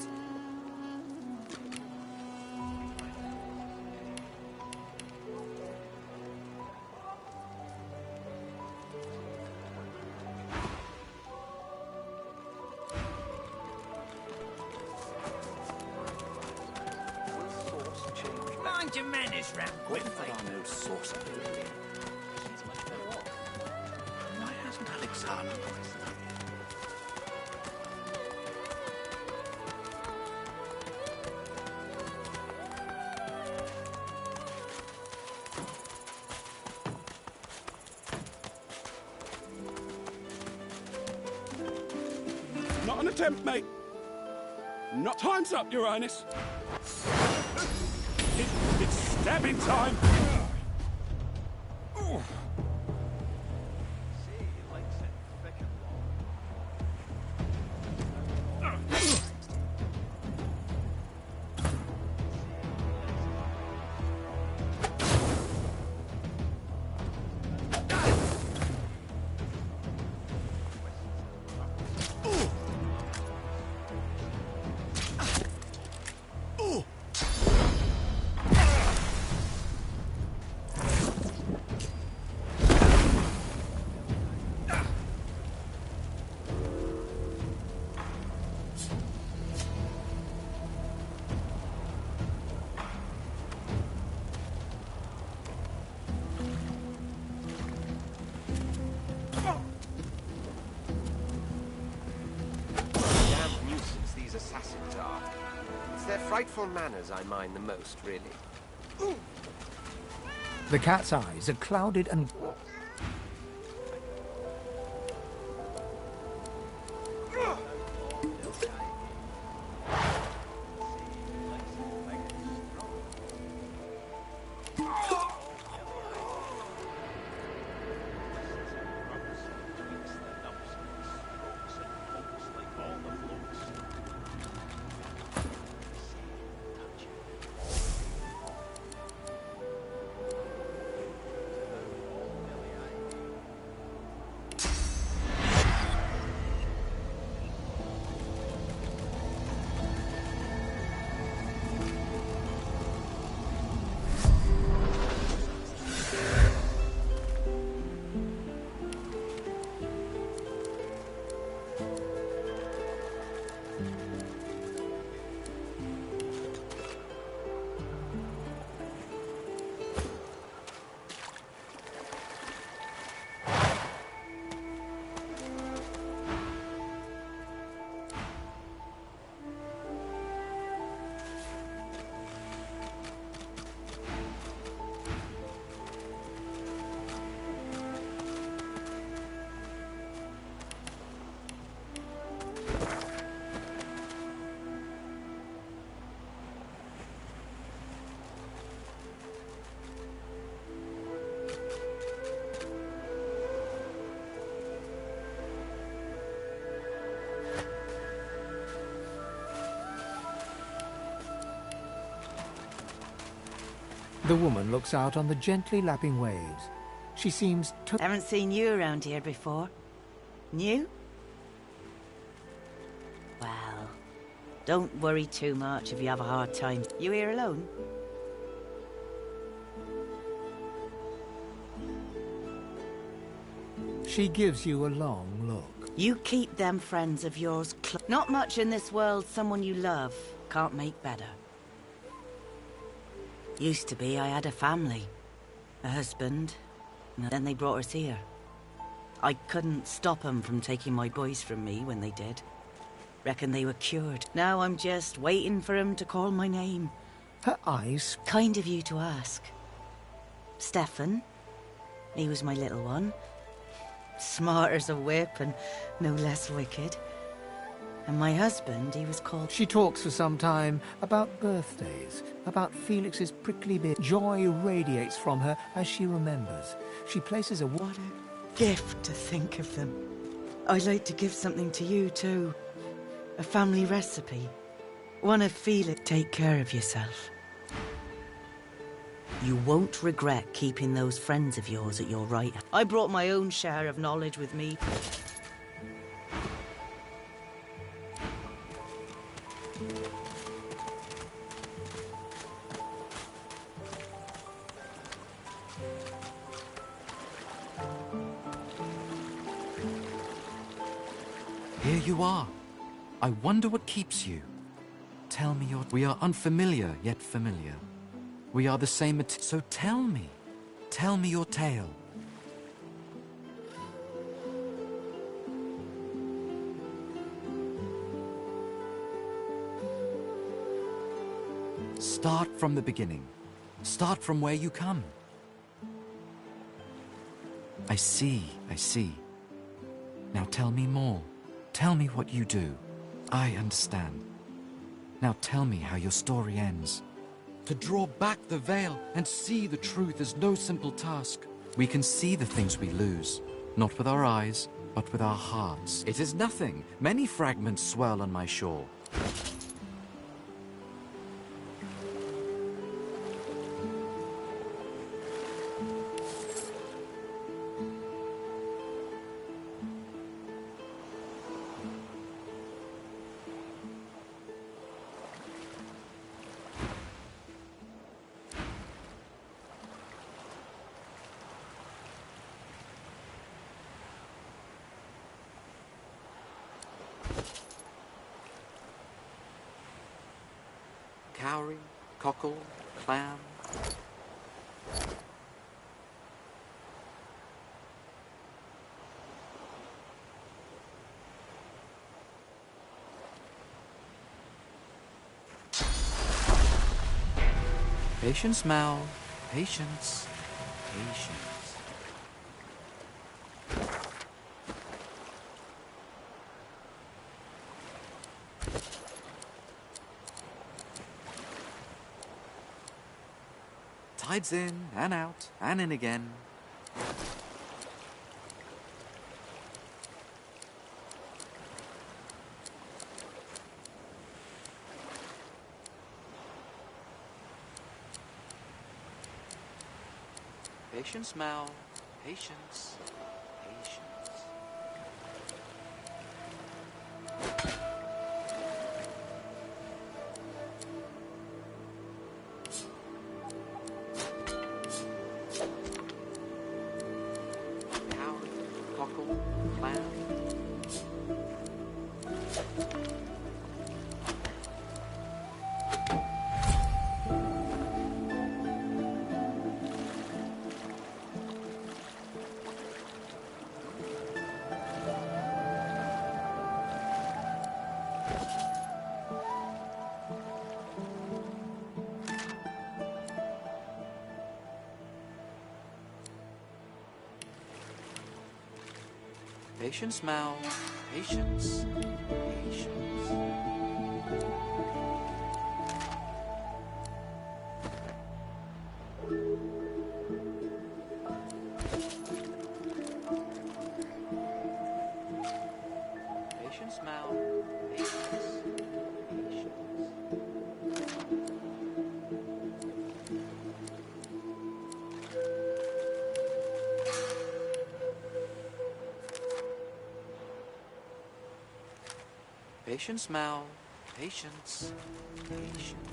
Mind your manners, round quick. No saucer. Why hasn't Alexander? Not an attempt, mate. Not time's up, Your Highness. It's stabbing time. Assassins are. It's their frightful manners I mind the most, really. The cat's eyes are clouded and... The woman looks out on the gently lapping waves. She seems to... Haven't seen you around here before. New? Well, don't worry too much if you have a hard time. You here alone? She gives you a long look. You keep them friends of yours not much in this world someone you love can't make better. Used to be I had a family, a husband, and then they brought us here. I couldn't stop them from taking my boys from me when they did. Reckon they were cured. Now I'm just waiting for him to call my name. Her eyes... Kind of you to ask. Stefan, he was my little one. Smart as a whip and no less wicked. And my husband, he was called... She talks for some time about birthdays, about Felix's prickly beard. Joy radiates from her as she remembers. She places a... What a gift to think of them. I'd like to give something to you, too. A family recipe. One of Felix. Take care of yourself. You won't regret keeping those friends of yours at your right. I brought my own share of knowledge with me. Here you are. I wonder what keeps you. Tell me your... We are unfamiliar, yet familiar. We are the same so tell me. Tell me your tale. Start from the beginning. Start from where you come. I see, I see. Now tell me more. Tell me what you do. I understand. Now tell me how your story ends. To draw back the veil and see the truth is no simple task. We can see the things we lose, not with our eyes, but with our hearts. It is nothing. Many fragments swirl on my shore. Cowrie, cockle, clam. Patience, Mal. Patience. Patience. Tides in and out and in again. Patience, Mal. Patience. Patience. Patience, Mal. Patience. Patience. Patience, Mal. Patience. Patience, Mal. Patience. Patience.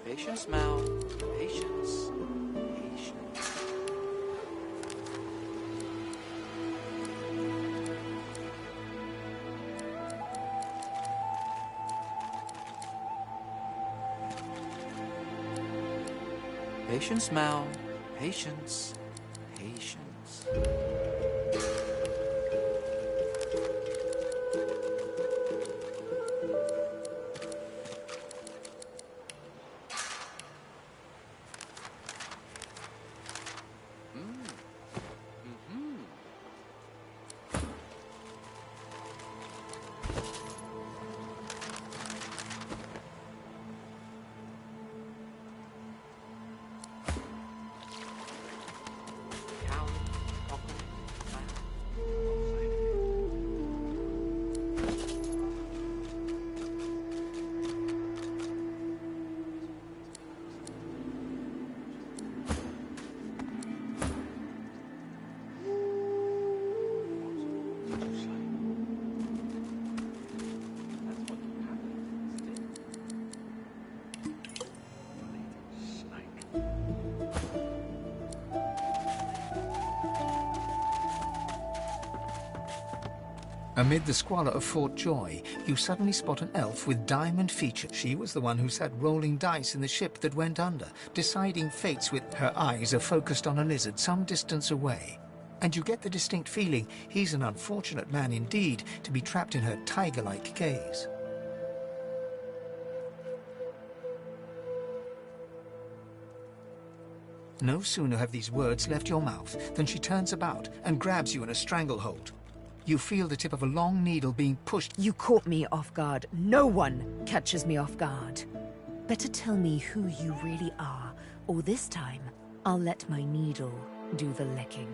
Patience, Mal. Patience. Patience. Patience, Mal. Patience. Patience. Amid the squalor of Fort Joy, you suddenly spot an elf with diamond features. She was the one who sat rolling dice in the ship that went under, deciding fates with her eyes are focused on a lizard some distance away. And you get the distinct feeling he's an unfortunate man indeed to be trapped in her tiger-like gaze. No sooner have these words left your mouth than she turns about and grabs you in a stranglehold. You feel the tip of a long needle being pushed. You caught me off guard. No one catches me off guard. Better tell me who you really are, or this time, I'll let my needle do the licking.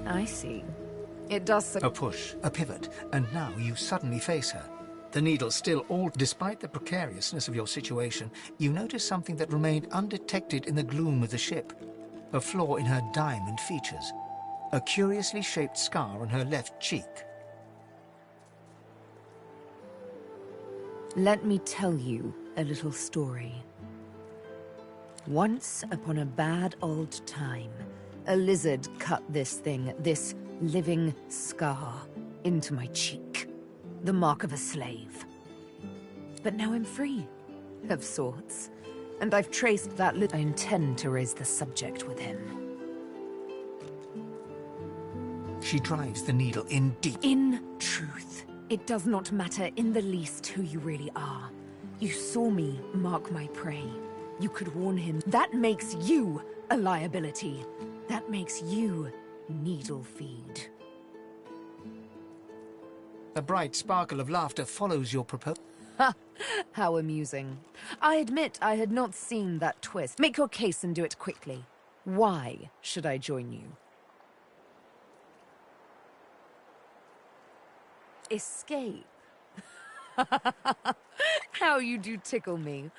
I see. It does... A push, a pivot, and now you suddenly face her. The needle still all... Despite the precariousness of your situation, you notice something that remained undetected in the gloom of the ship. A flaw in her diamond features. A curiously shaped scar on her left cheek. Let me tell you a little story. Once upon a bad old time, a lizard cut this thing, this living scar, into my cheek. The mark of a slave. But now I'm free, of sorts. And I've traced that I intend to raise the subject with him. She drives the needle in deep. In truth, it does not matter in the least who you really are. You saw me mark my prey. You could warn him. That makes you a liability. That makes you needle feed. A bright sparkle of laughter follows your proposal. Ha! How amusing. I admit I had not seen that twist. Make your case and do it quickly. Why should I join you? Escape. How you do tickle me.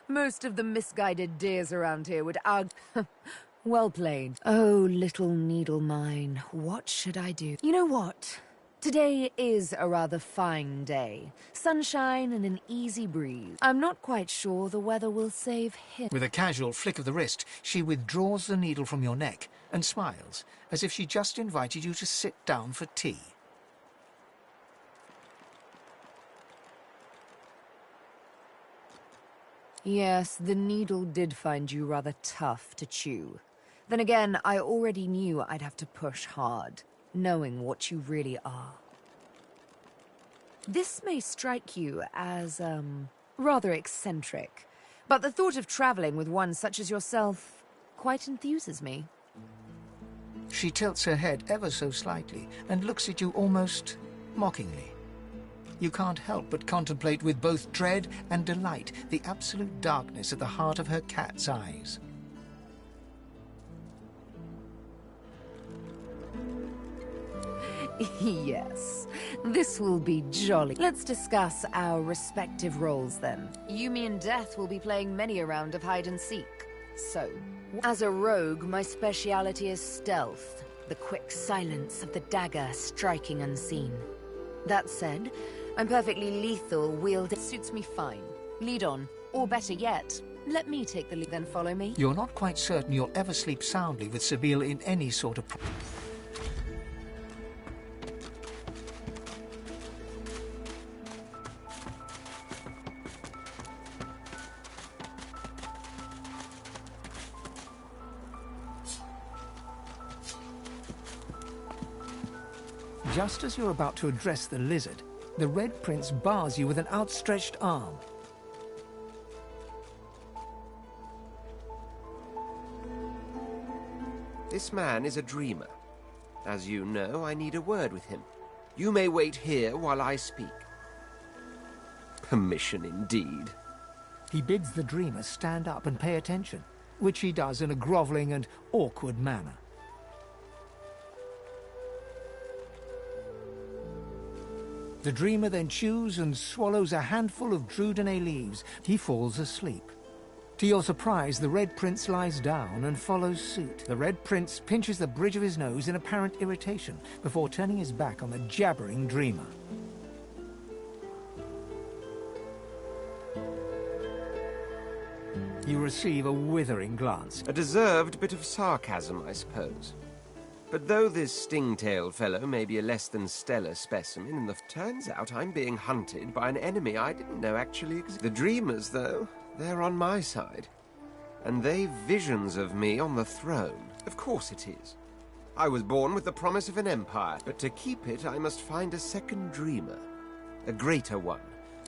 Most of the misguided deers around here would argue... Well played. Oh, little needle mine, what should I do? You know what? Today is a rather fine day. Sunshine and an easy breeze. I'm not quite sure the weather will save him. With a casual flick of the wrist, she withdraws the needle from your neck and smiles, as if she just invited you to sit down for tea. Yes, the needle did find you rather tough to chew. Then again, I already knew I'd have to push hard, knowing what you really are. This may strike you as, rather eccentric, but the thought of traveling with one such as yourself quite enthuses me. She tilts her head ever so slightly and looks at you almost mockingly. You can't help but contemplate with both dread and delight the absolute darkness at the heart of her cat's eyes. Yes, this will be jolly. Let's discuss our respective roles then. You, me, and Death will be playing many a round of hide and seek. So, as a rogue, my speciality is stealth, the quick silence of the dagger striking unseen. That said, I'm perfectly lethal wielding. It suits me fine. Lead on, or better yet, let me take the lead, then follow me. You're not quite certain you'll ever sleep soundly with Sabine in any sort of... Just as you're about to address the lizard, the Red Prince bars you with an outstretched arm. This man is a dreamer. As you know, I need a word with him. You may wait here while I speak. Permission indeed. He bids the dreamer stand up and pay attention, which he does in a grovelling and awkward manner. The dreamer then chews and swallows a handful of Drudenay leaves. He falls asleep. To your surprise, the Red Prince lies down and follows suit. The Red Prince pinches the bridge of his nose in apparent irritation before turning his back on the jabbering dreamer. You receive a withering glance. A deserved bit of sarcasm, I suppose. But though this stingtail fellow may be a less than stellar specimen, turns out I'm being hunted by an enemy I didn't know actually existed. The dreamers, though, they're on my side. And they've visions of me on the throne. Of course it is. I was born with the promise of an empire, but to keep it I must find a second dreamer. A greater one.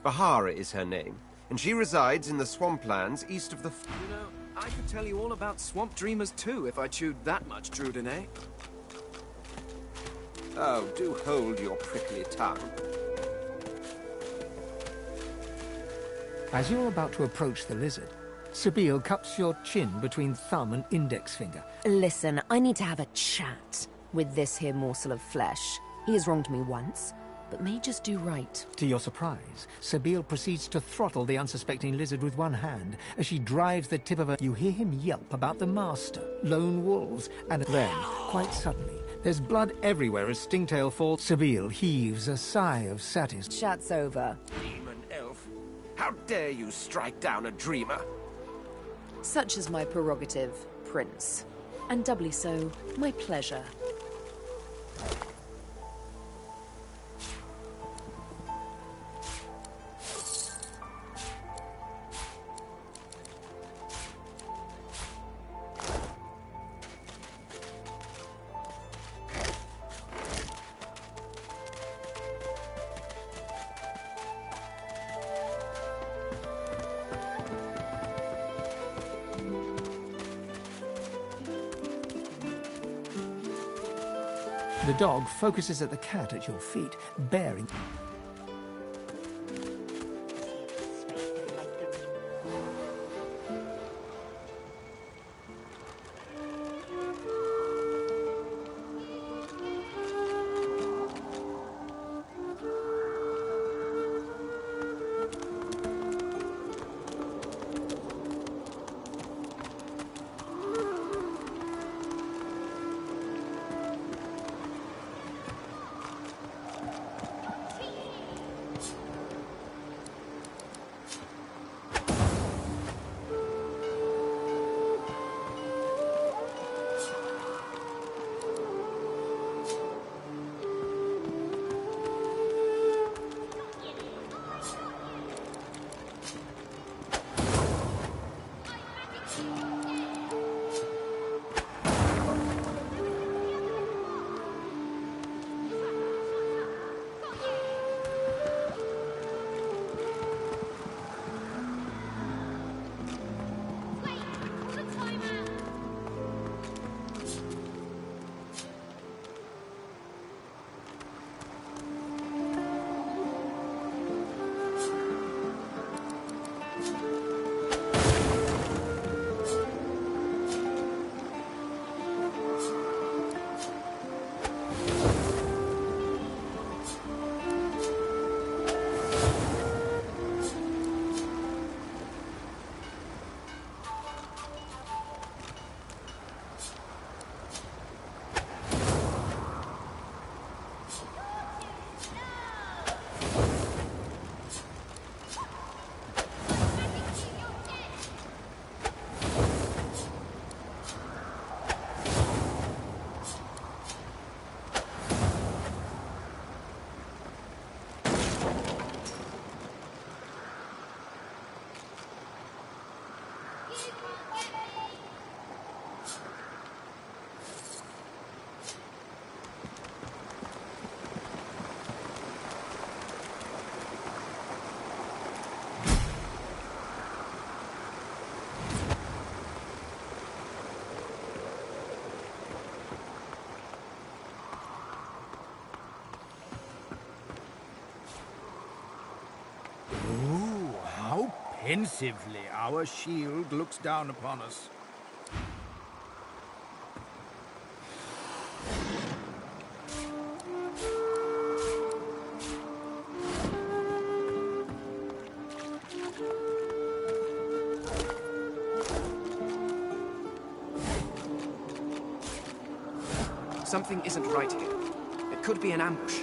Bahara is her name, and she resides in the swamplands east of the... You know, I could tell you all about swamp dreamers too if I chewed that much Drudene. Oh, do hold your prickly tongue. As you're about to approach the lizard, Sabine cups your chin between thumb and index finger. Listen, I need to have a chat with this here morsel of flesh. He has wronged me once, but may just do right. To your surprise, Sabine proceeds to throttle the unsuspecting lizard with one hand as she drives the tip of her... You hear him yelp about the master, lone wolves, and then, quite suddenly, there's blood everywhere as Stingtail falls. Sabine heaves a sigh of satisfaction. Chat's over. Demon elf, how dare you strike down a dreamer? Such is my prerogative, Prince. And doubly so, my pleasure. The dog focuses at the cat at your feet, bearing... Pensively, our shield looks down upon us. Something isn't right here. It could be an ambush.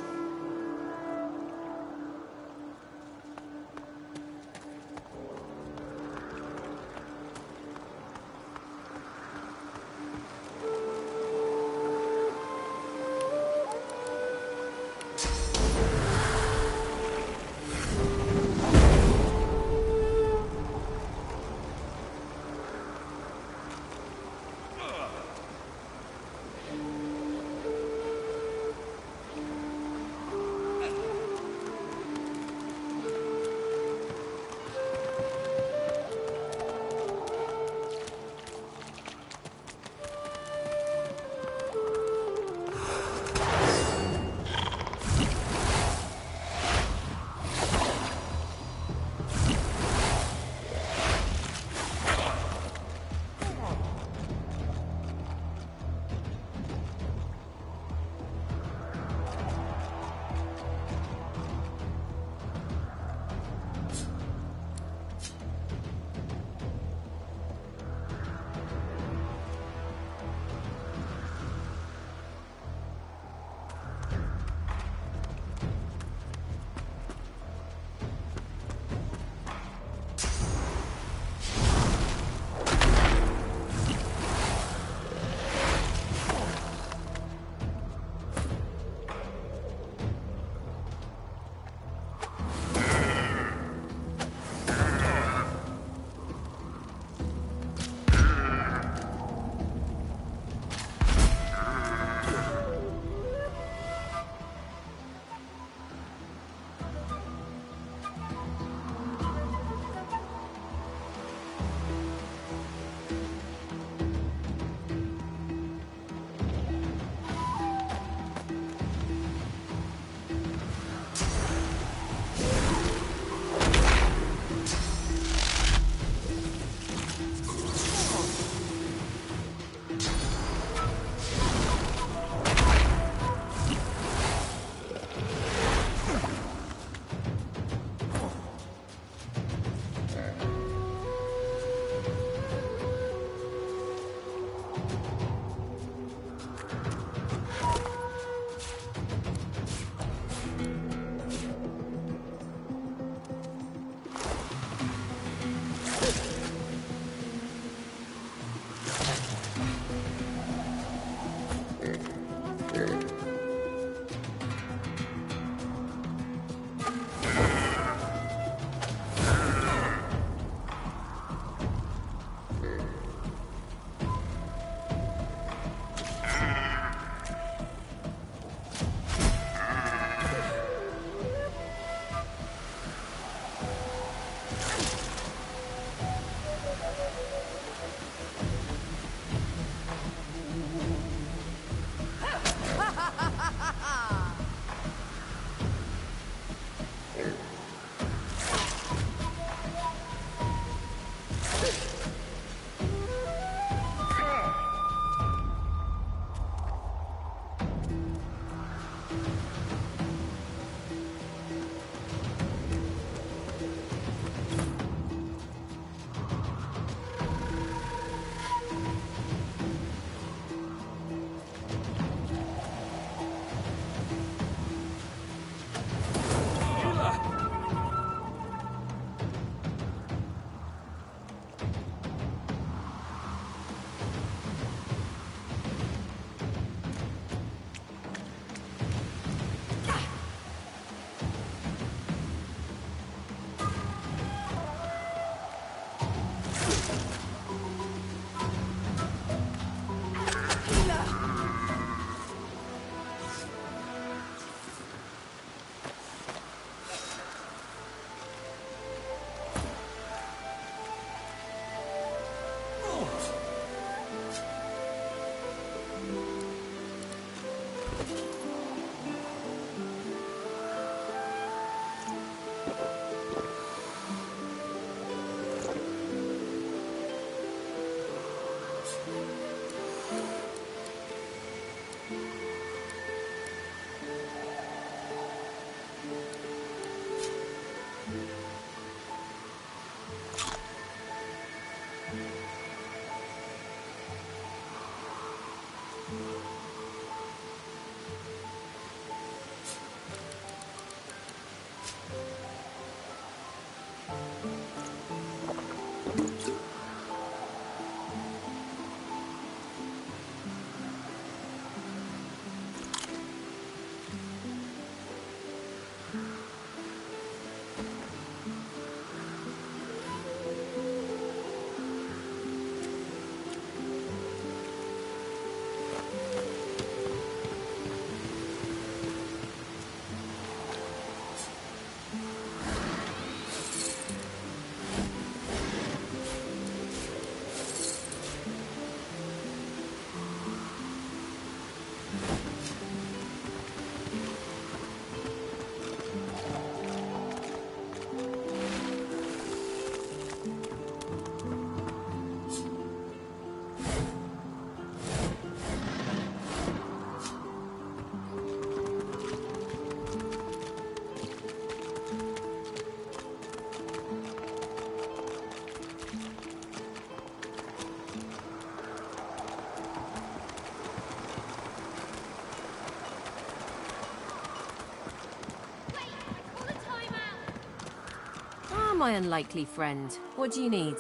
my unlikely friend. What do you need?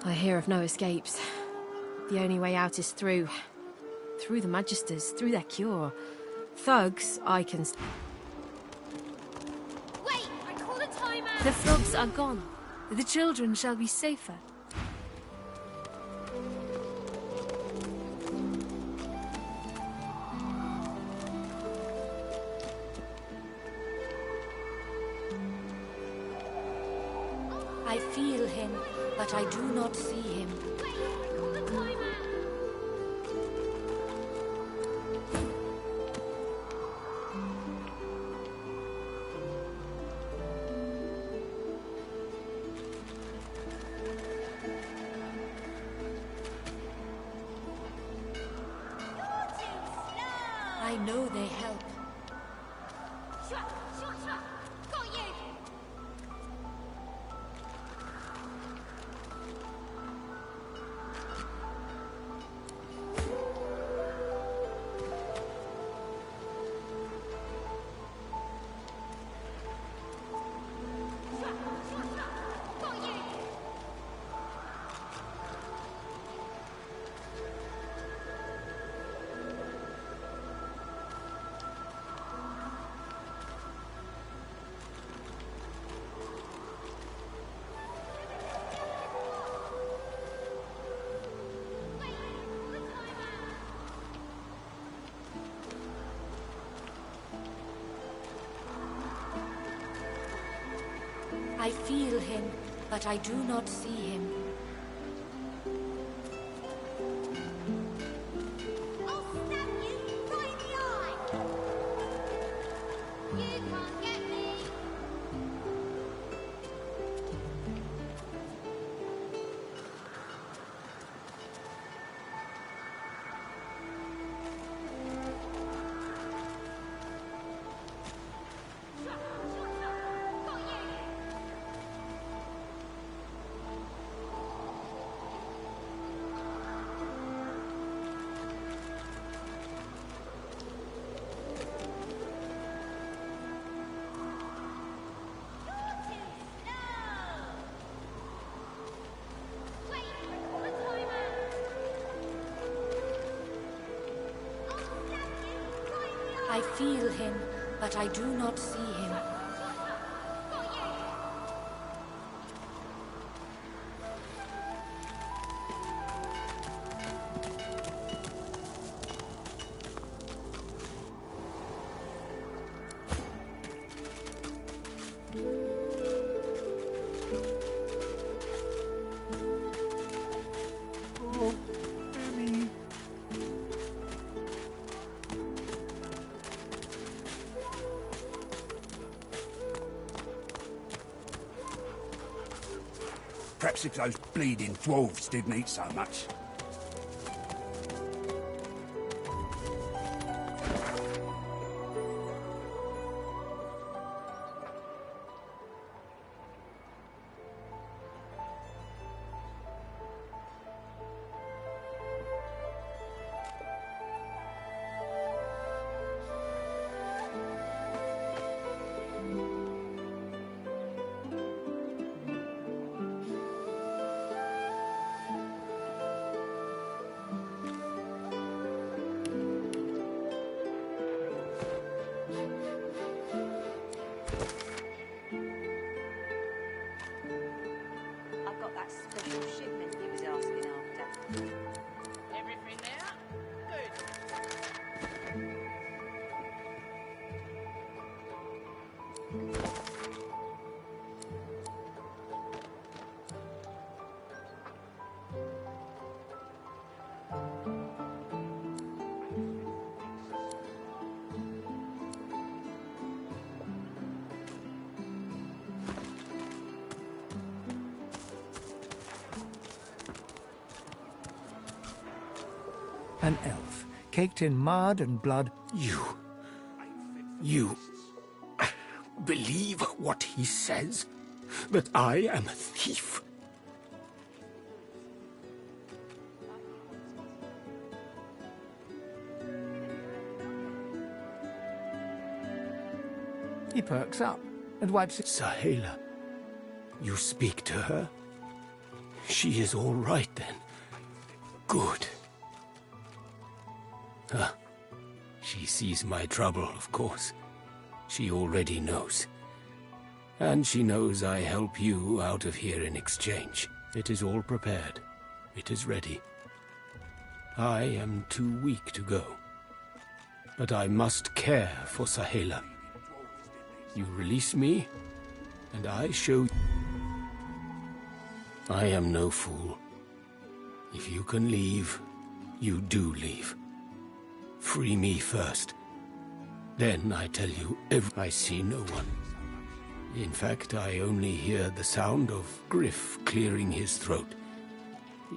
I hear of no escapes. The only way out is through the Magisters, through their cure. Thugs, I can... Wait, I call a timeout! The frogs are gone. The children shall be safer. I feel him, but I do not see him. I know they help. Got you! I feel him, but I do not see him. I'll stab you right in the eye! You can't get me! I feel him, but I do not see him. Perhaps if those bleeding dwarves didn't eat so much. I've got that special shipment you was asking after. Everything there? Good. An elf, caked in mud and blood. You believe what he says? That I am a thief? He perks up and wipes it. Sahela, You speak to her? She is all right then. Good. Huh. She sees my trouble, of course. She already knows. And she knows I help you out of here in exchange. It is all prepared. It is ready. I am too weak to go. But I must care for Sahela. You release me, and I show you. I am no fool. If you can leave, you do leave. Free me first. Then I tell you I see no one. In fact, I only hear the sound of Griff clearing his throat.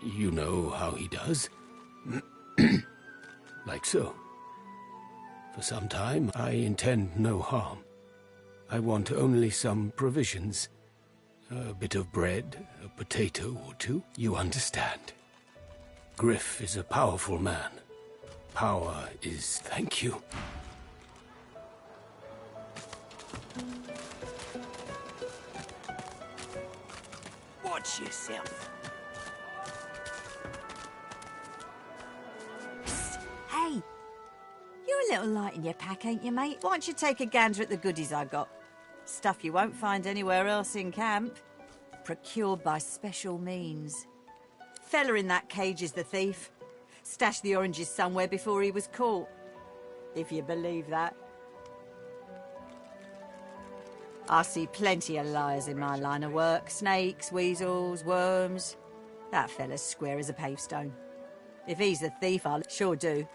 You know how he does? Like so. For some time, I intend no harm. I want only some provisions. A bit of bread, a potato or two. You understand. Griff is a powerful man. Power is... Thank you. Watch yourself. Psst. Hey! You're a little light in your pack, ain't you, mate? Why don't you take a gander at the goodies I got? Stuff you won't find anywhere else in camp. Procured by special means. Fella in that cage is the thief. Stashed the oranges somewhere before he was caught. If you believe that. I see plenty of liars in my line of work. Snakes, weasels, worms. That fella's square as a pavestone. If he's the thief, I'll sure do.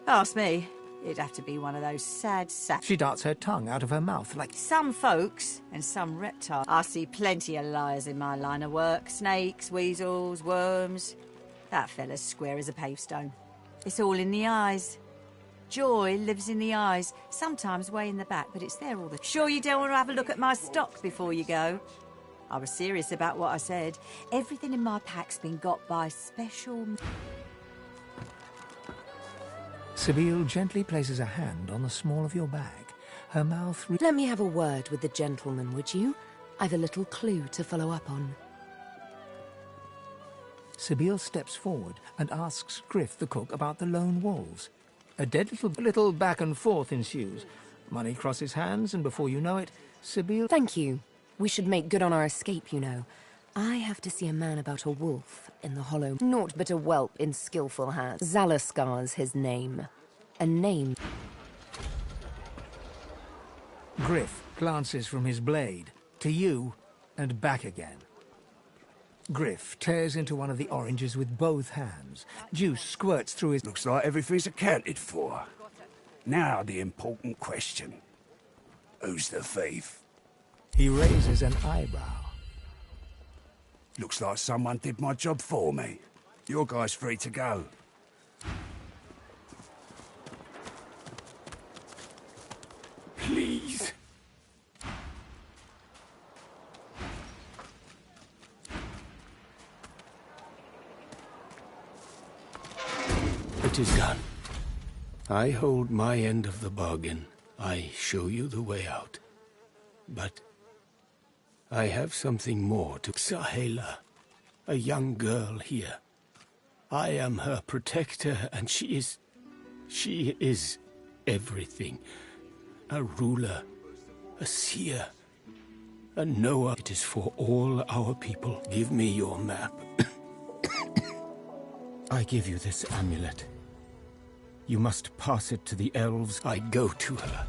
Ask me, it'd have to be one of those sad saps. She darts her tongue out of her mouth like... Some folks and some reptiles. I see plenty of liars in my line of work. Snakes, weasels, worms. That fella's square as a pavestone. It's all in the eyes. Joy lives in the eyes, sometimes way in the back, but it's there all the... Sure you don't want to have a look at my stock before you go? I was serious about what I said. Everything in my pack's been got by special... Sibyl gently places a hand on the small of your bag. Her mouth... Let me have a word with the gentleman, would you? I've a little clue to follow up on. Sibyl steps forward and asks Griff the cook about the lone wolves. A dead little back and forth ensues. Money crosses hands, and before you know it, Sibyl... Thank you. We should make good on our escape, you know. I have to see a man about a wolf in the hollow. Naught but a whelp in skillful hands. Zalaskar's his name. A name... Griff glances from his blade to you and back again. Griff tears into one of the oranges with both hands. Juice squirts through his... Looks like everything's accounted for. Now the important question. Who's the thief? He raises an eyebrow. Looks like someone did my job for me. Your guy's free to go. Please. It is done. I hold my end of the bargain. I show you the way out. But I have something more to... Sahela, a young girl here. I am her protector, and she is everything. A ruler, a seer, a knower. It is for all our people. Give me your map. I give you this amulet. You must pass it to the elves. I go to her.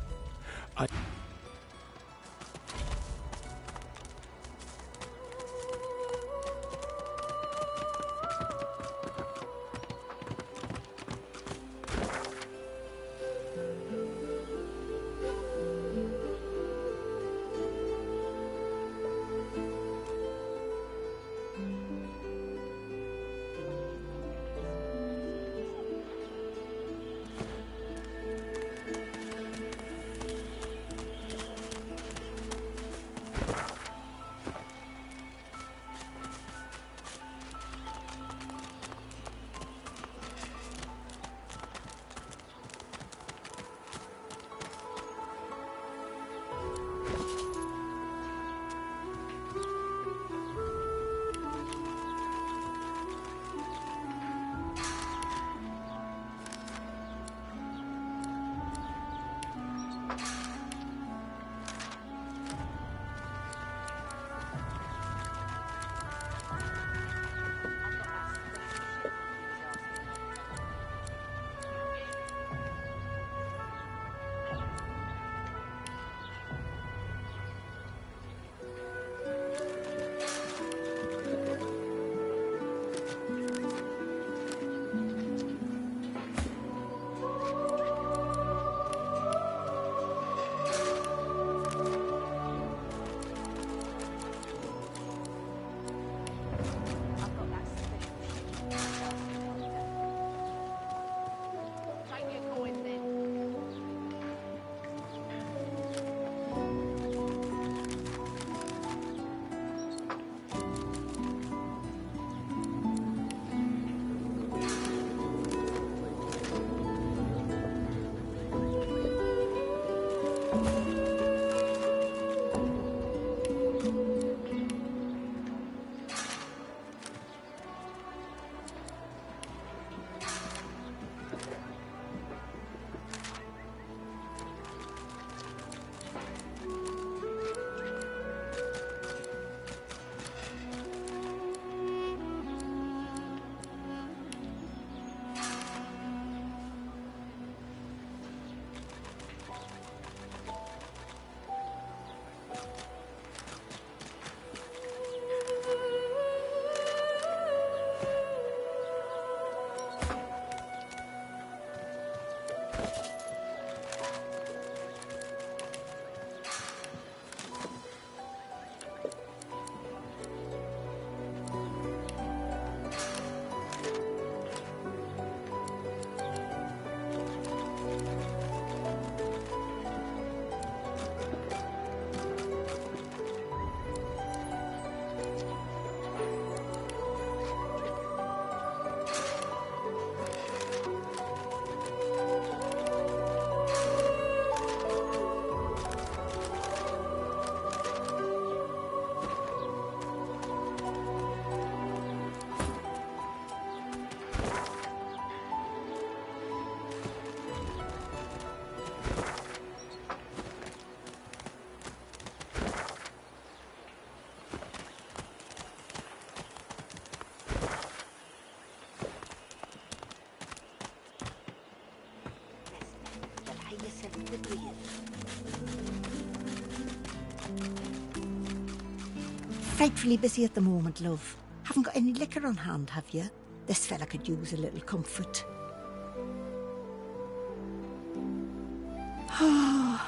Frightfully busy at the moment, love. Haven't got any liquor on hand, have you? This fella could use a little comfort.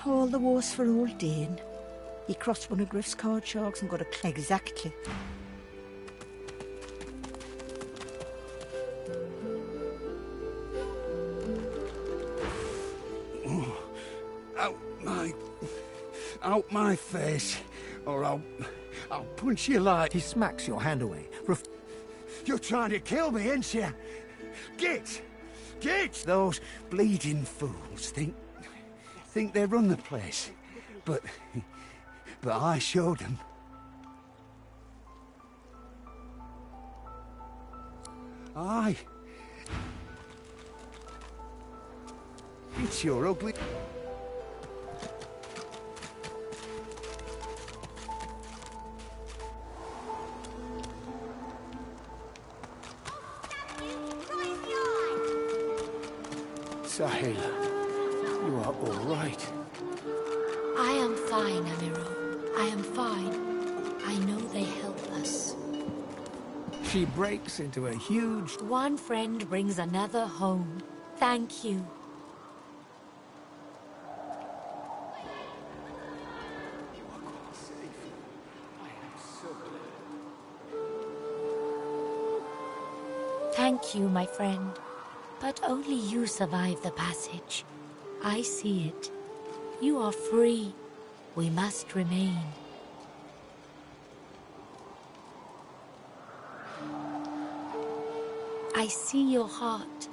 All the worse for old Dane. He crossed one of Griff's card sharks and got a exactly. Out my face, or I'll punch you like... He smacks your hand away. You're trying to kill me, ain't you? Get! Those bleeding fools think they run the place. But I showed them. Aye. It's your ugly... Sahel, you are all right. I am fine, Amiro. I am fine. I know they help us. She breaks into a huge... One friend brings another home. Thank you. Thank you, my friend. But only you survive the passage. I see it. You are free. We must remain. I see your heart.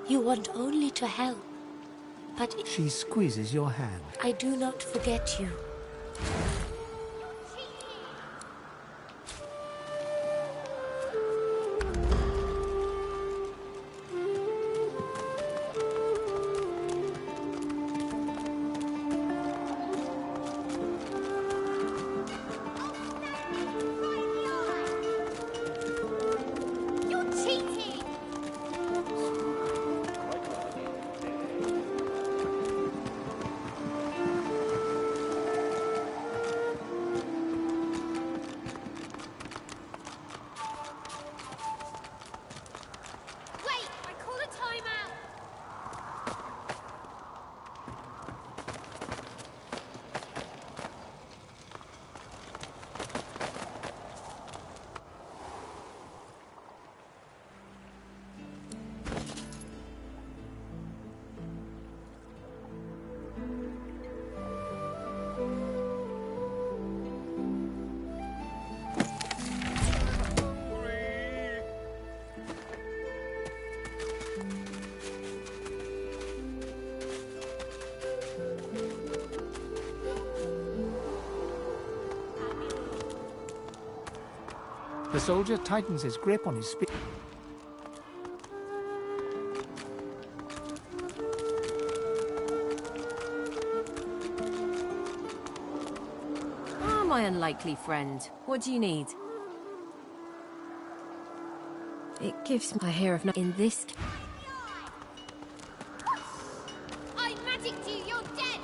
You want only to help. But She squeezes your hand. I do not forget you. The soldier tightens his grip on his spear. Ah, my unlikely friend. What do you need? It gives me... I hear of no... In this... I magicked you, you're dead!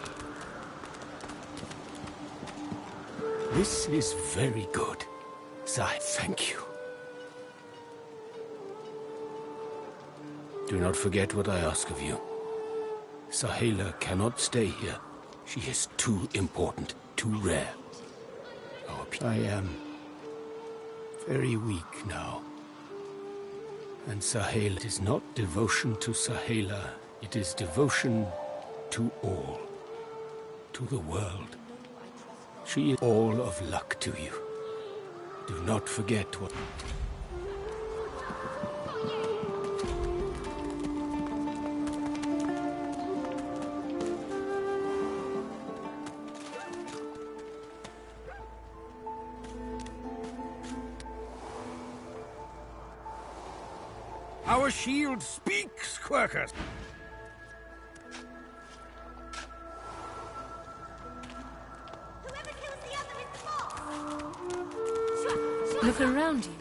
This is very good. Sai, thank you. Do not forget what I ask of you. Sahela cannot stay here. She is too important, too rare. I am very weak now. And Sahela, it is not devotion to Sahela, it is devotion to all, to the world. She is all of luck to you. Do not forget what... Our shield speaks, Quercus. Look around you.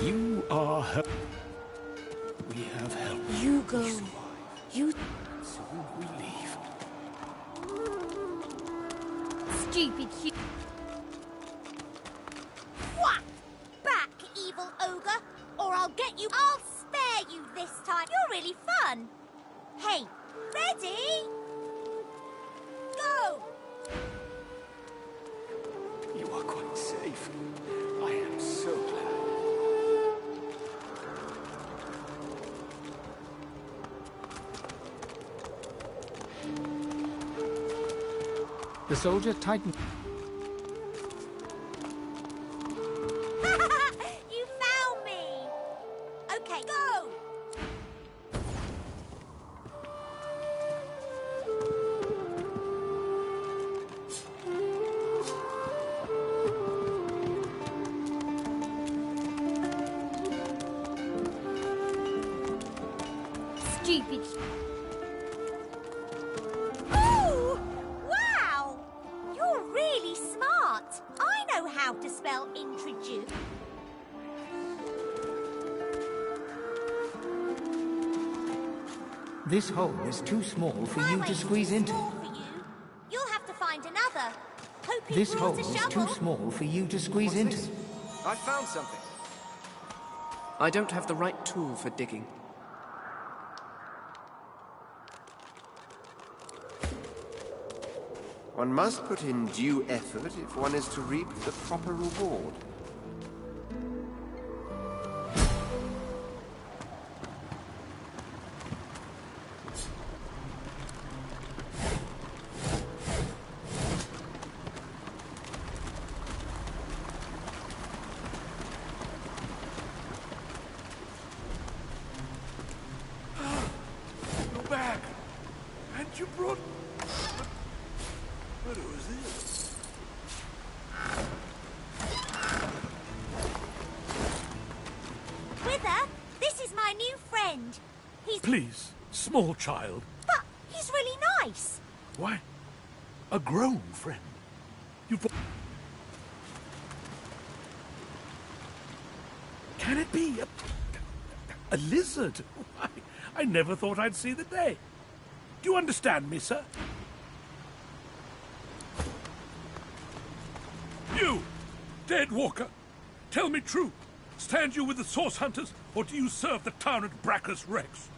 You are her. We have help. You go. You... Soon we leave. Stupid What? Back, evil ogre, or I'll get you. I'll spare you this time. You're really fun. Hey, ready? Go! You are quite safe. I am so glad. The soldier tightened... You found me! Okay, go! Stupid... Ooh! Wow! You're really smart. I know how to spell introduce. This hole is too small for you to squeeze into. You'll have to find another. Hope you This brought hole a is shovel. too small for you to squeeze into. I found something. I don't have the right tool for digging. One must put in due effort if one is to reap the proper reward. You're back. And you brought... But who is this? Wither, this is my new friend. He's... Please, small child. But he's really nice. Why? A grown friend. You've... Can it be a lizard? Why, I never thought I'd see the day. Do you understand me, sir? You, dead walker, tell me true. Stand you with the source hunters, or do you serve the town at Bracchus Rex?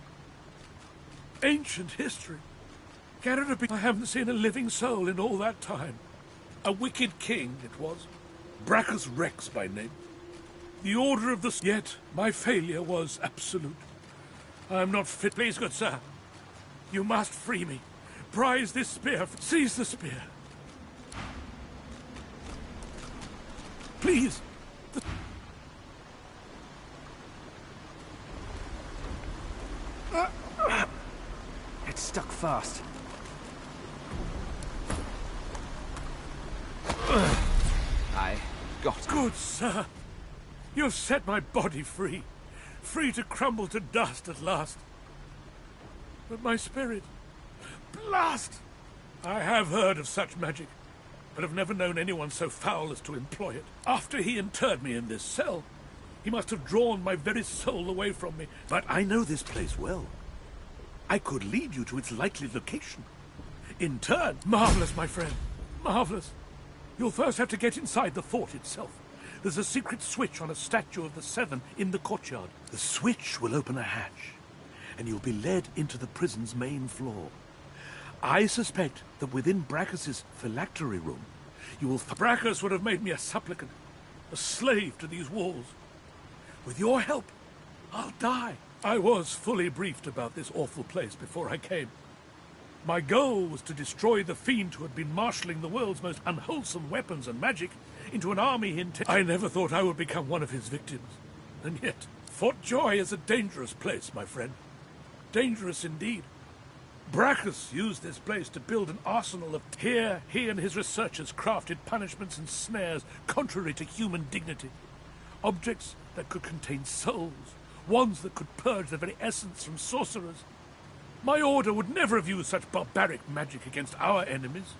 Ancient history. Can it have been? I haven't seen a living soul in all that time. A wicked king it was. Bracchus Rex by name. The order of the... Yet my failure was absolute. I am not fit. Please, good sir. You must free me. Prize this spear. Seize the spear. Please. It's stuck fast. got... Good sir. You've set my body free. Free to crumble to dust at last. But my spirit... Blast! I have heard of such magic, but have never known anyone so foul as to employ it. After he interred me in this cell, he must have drawn my very soul away from me. But I know this place well. I could lead you to its likely location. In turn, marvelous, my friend. Marvelous. You'll first have to get inside the fort itself. There's a secret switch on a statue of the Seven in the courtyard. The switch will open a hatch, and you'll be led into the prison's main floor. I suspect that within Brachus's phylactery room, you will... Brachus would have made me a supplicant, a slave to these walls. With your help, I'll die. I was fully briefed about this awful place before I came. My goal was to destroy the fiend who had been marshalling the world's most unwholesome weapons and magic into an army in... I never thought I would become one of his victims. And yet, Fort Joy is a dangerous place, my friend. Dangerous indeed. Brachus used this place to build an arsenal of... Here, he and his researchers crafted punishments and snares contrary to human dignity. Objects that could contain souls. Ones that could purge the very essence from sorcerers. My order would never have used such barbaric magic against our enemies.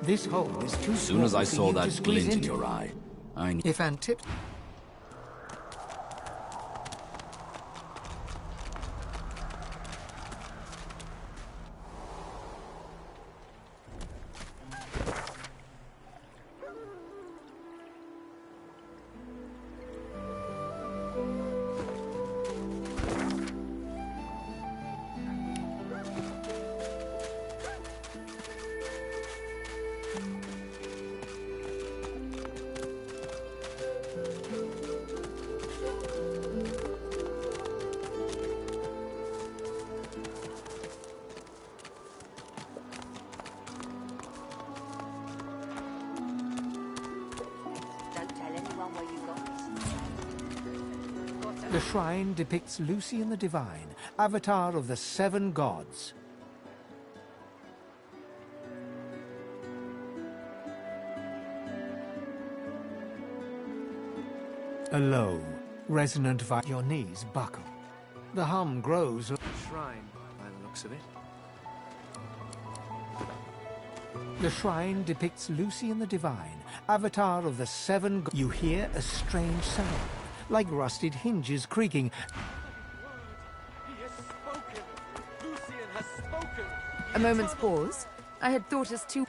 This hole is too As soon as I saw that glint glint in your eye, I knew... If Antip... The shrine depicts Lucian the Divine, avatar of the Seven Gods. A low, resonant vibe. Your knees buckle. The hum grows. Shrine, by the looks of it. The shrine depicts Lucian the Divine, avatar of the Seven Gods. You hear a strange sound, like rusted hinges creaking. He has spoken! Lucian has spoken! A moment's pause. I had thought us too...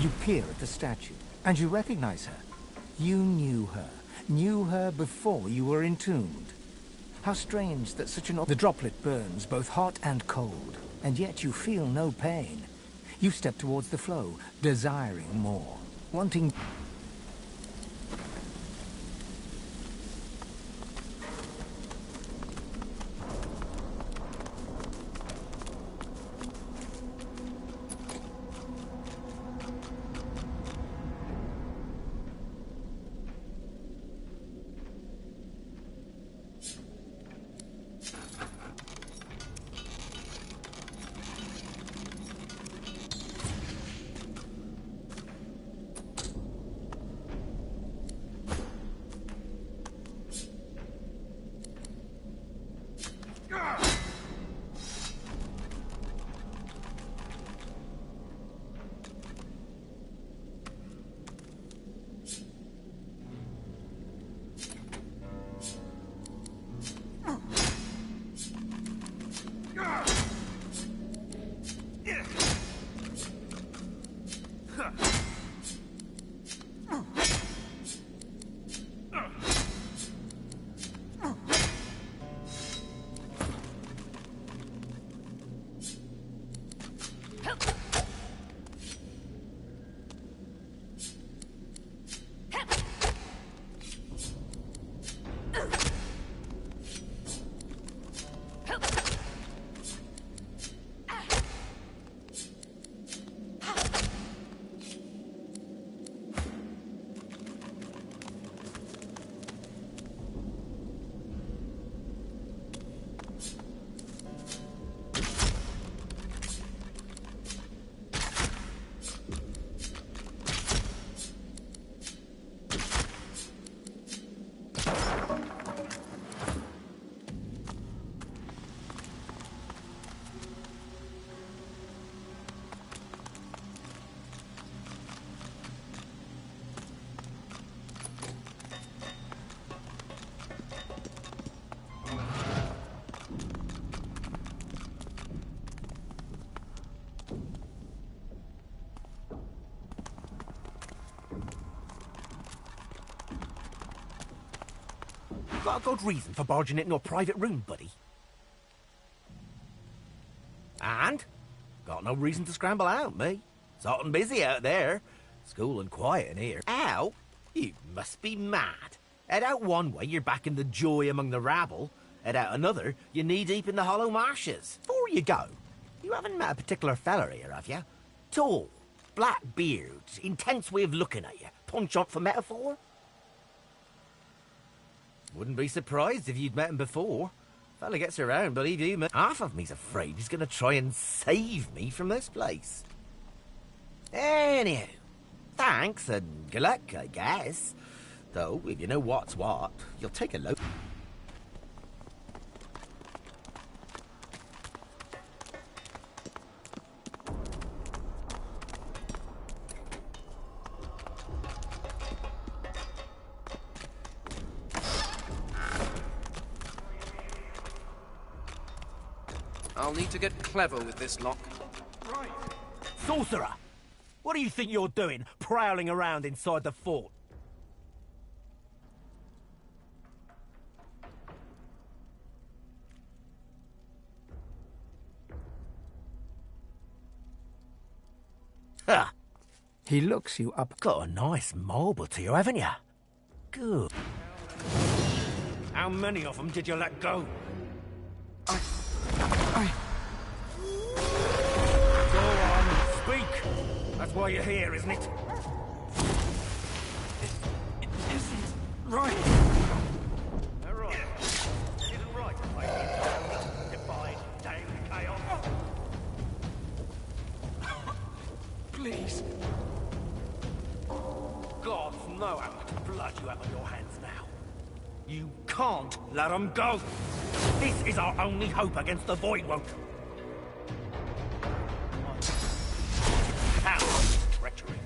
You peer at the statue, and you recognize her. You knew her before you were entombed. How strange that such an... The droplet burns both hot and cold, and yet you feel no pain. You step towards the flow, desiring more, wanting... Got a good reason for barging into a private room, buddy. And? Got no reason to scramble out, me. It's hot and busy out there. It's cool and quiet in here. Out? You must be mad. Head out one way, you're back in the joy among the rabble. Head out another, you're knee-deep in the hollow marshes. Before you go, you haven't met a particular fella here, have you? Tall, black beards, intense way of looking at you. Punch-up for metaphor? Wouldn't be surprised if you'd met him before. Fella gets around, believe you me. Half of me's afraid he's going to try and save me from this place. Anyhow, thanks and good luck, I guess. Though, if you know what's what, you'll take a look. I'll need to get clever with this lock. Right. Sorcerer! What do you think you're doing, prowling around inside the fort? Ha! He looks you up. Got a nice marble to you, haven't you? Good. How many of them did you let go? Go on, speak. That's why you're here, isn't it? It isn't right. All right. It isn't right. I defy damn chaos. Please. Gods know how much blood you have on your hands now. You can't let them go. This is our only hope against the Voidwoke. Coward treachery.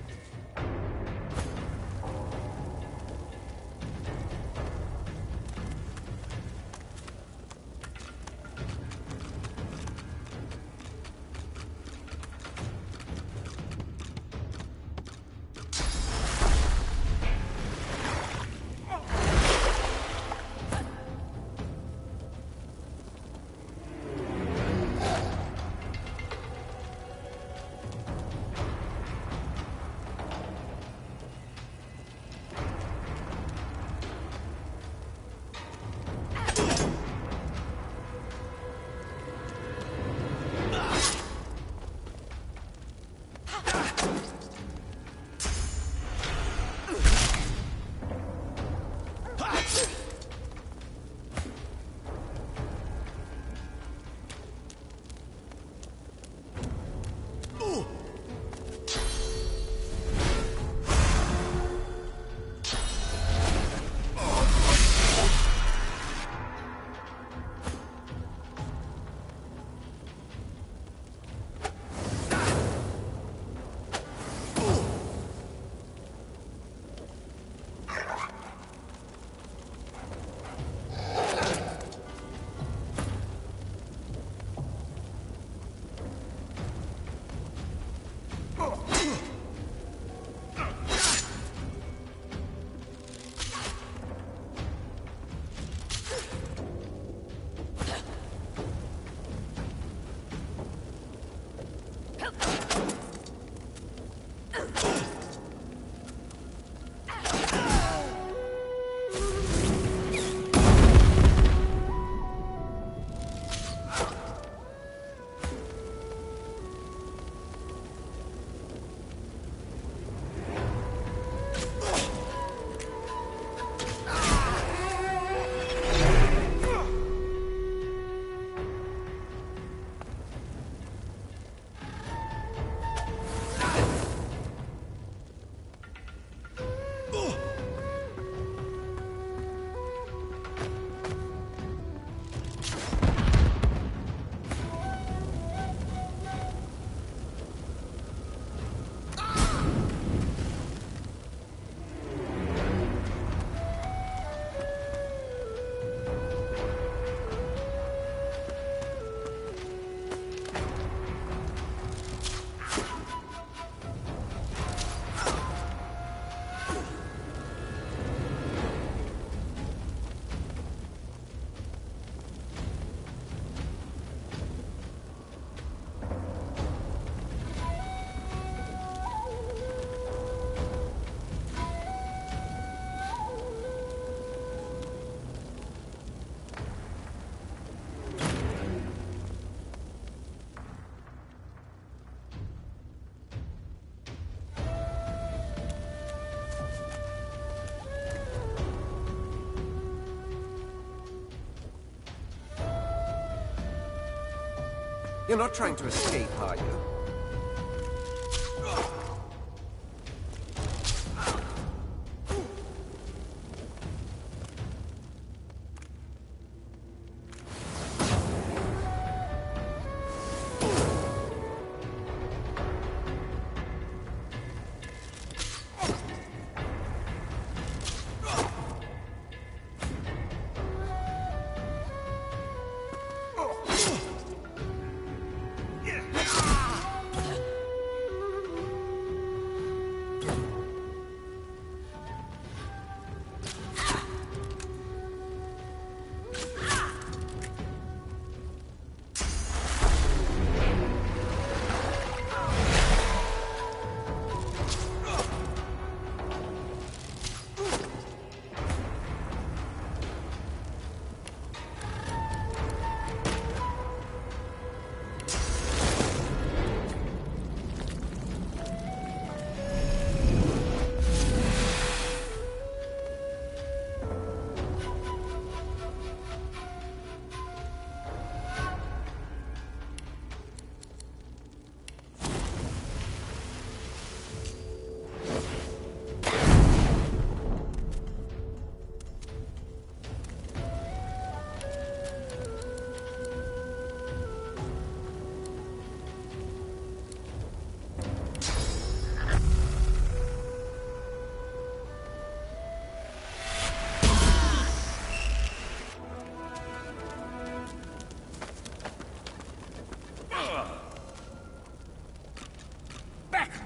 You're not trying to escape, are you?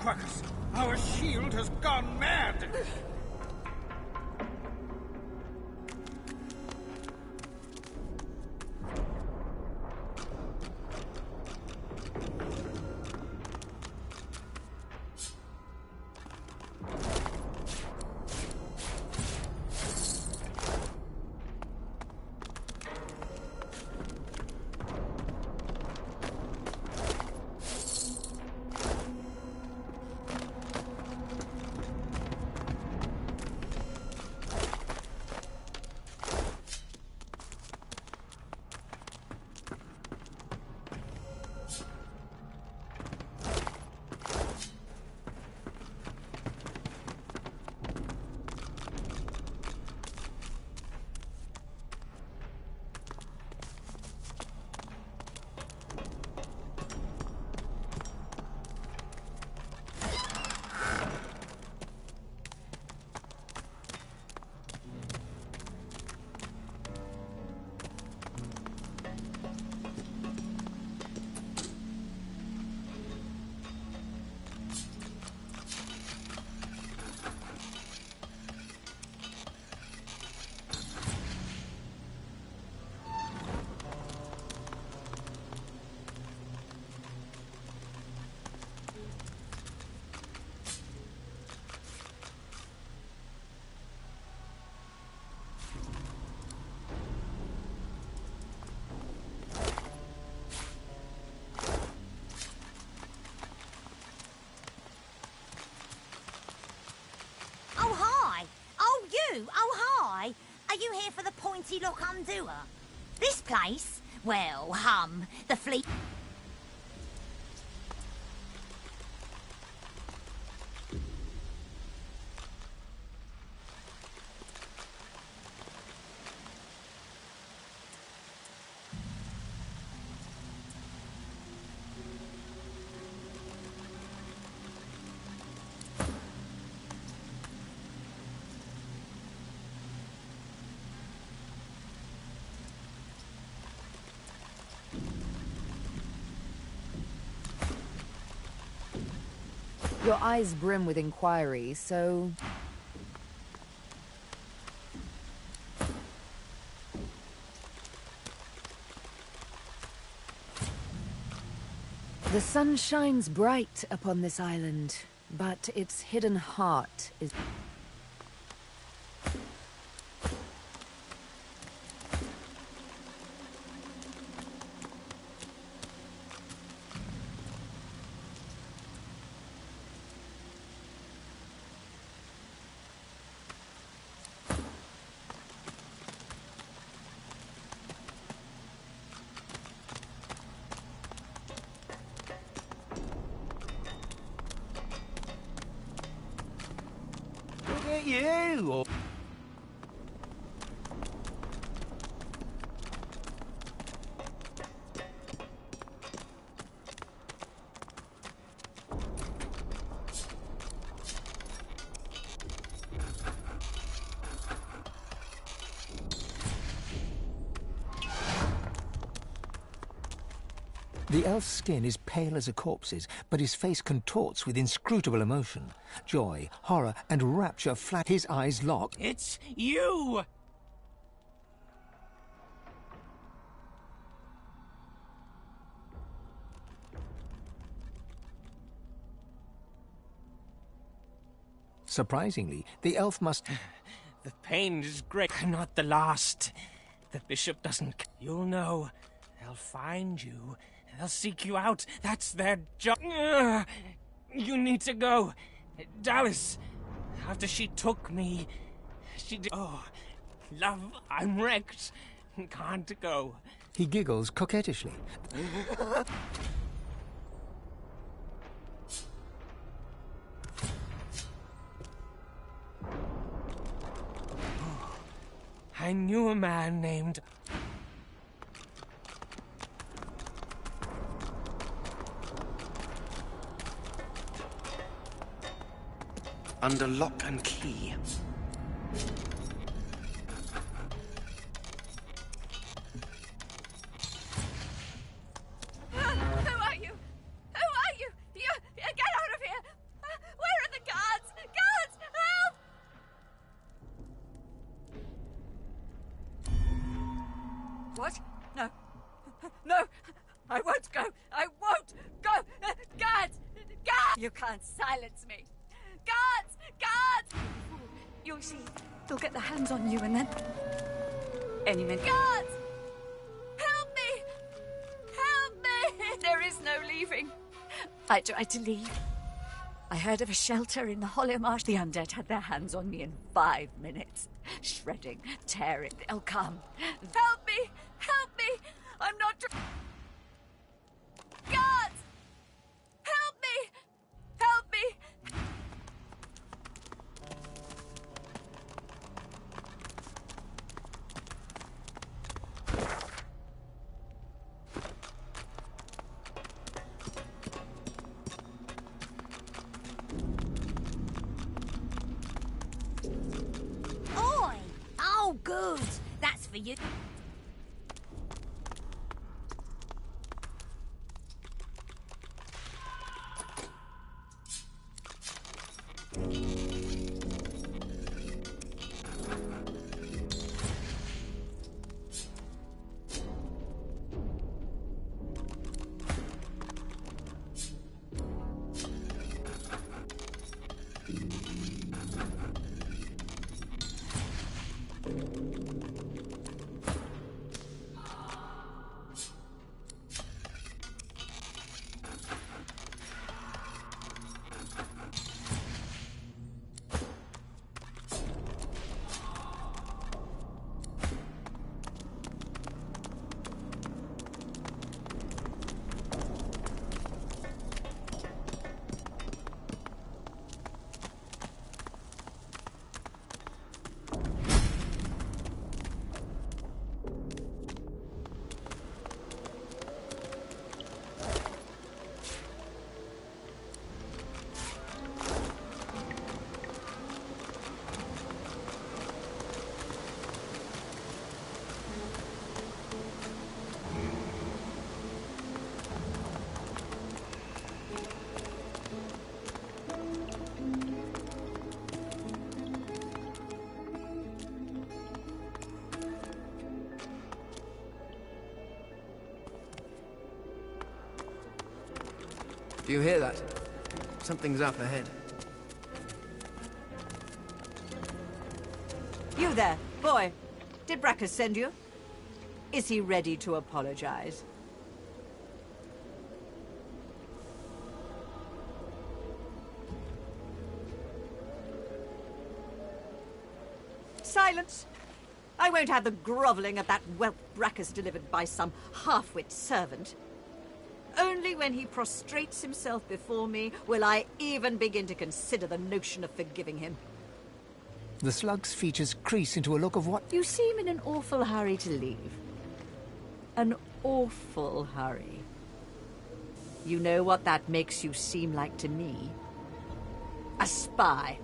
Quackers! Our shield has gone mad! Are you here for the Pointy Lock Undoer? This place? Well, the fleet... Your eyes brim with inquiry, so... The sun shines bright upon this island, but its hidden heart is... it you? Or... The elf's skin is pale as a corpse's, but his face contorts with inscrutable emotion. Joy, horror, and rapture flat. His eyes lock. It's you! Surprisingly, the elf must... The pain is great. I'm not the last. The bishop doesn't... You'll know. They'll find you. They'll seek you out. That's their job. You need to go. Dallas, after she took me, she did... Oh, love, I'm wrecked. Can't go. He giggles coquettishly. I knew a man named... Under lock and key. Who are you? Who are you? You get out of here! Where are the guards? Guards, help! What? No. No! I won't go! I won't go! Guards! Guards! You can't silence me! Guards! Guards! You'll see. They'll get their hands on you and then... Any minute. Guards! Help me! Help me! There is no leaving. I tried to leave. I heard of a shelter in the Hollow Marsh. The undead had their hands on me in 5 minutes. Shredding, tearing. They'll come. Help me! Help me! I'm not... Guards! Help me! Help me! Oi! Oh, good. That's for you. Do you hear that? Something's up ahead. You there, boy. Did Brackus send you? Is he ready to apologize? Silence! I won't have the grovelling of that whelp Brackus delivered by some half-wit servant. Only when he prostrates himself before me will I even begin to consider the notion of forgiving him. The slug's features crease into a look of what? You seem in an awful hurry to leave. An awful hurry. You know what that makes you seem like to me? A spy.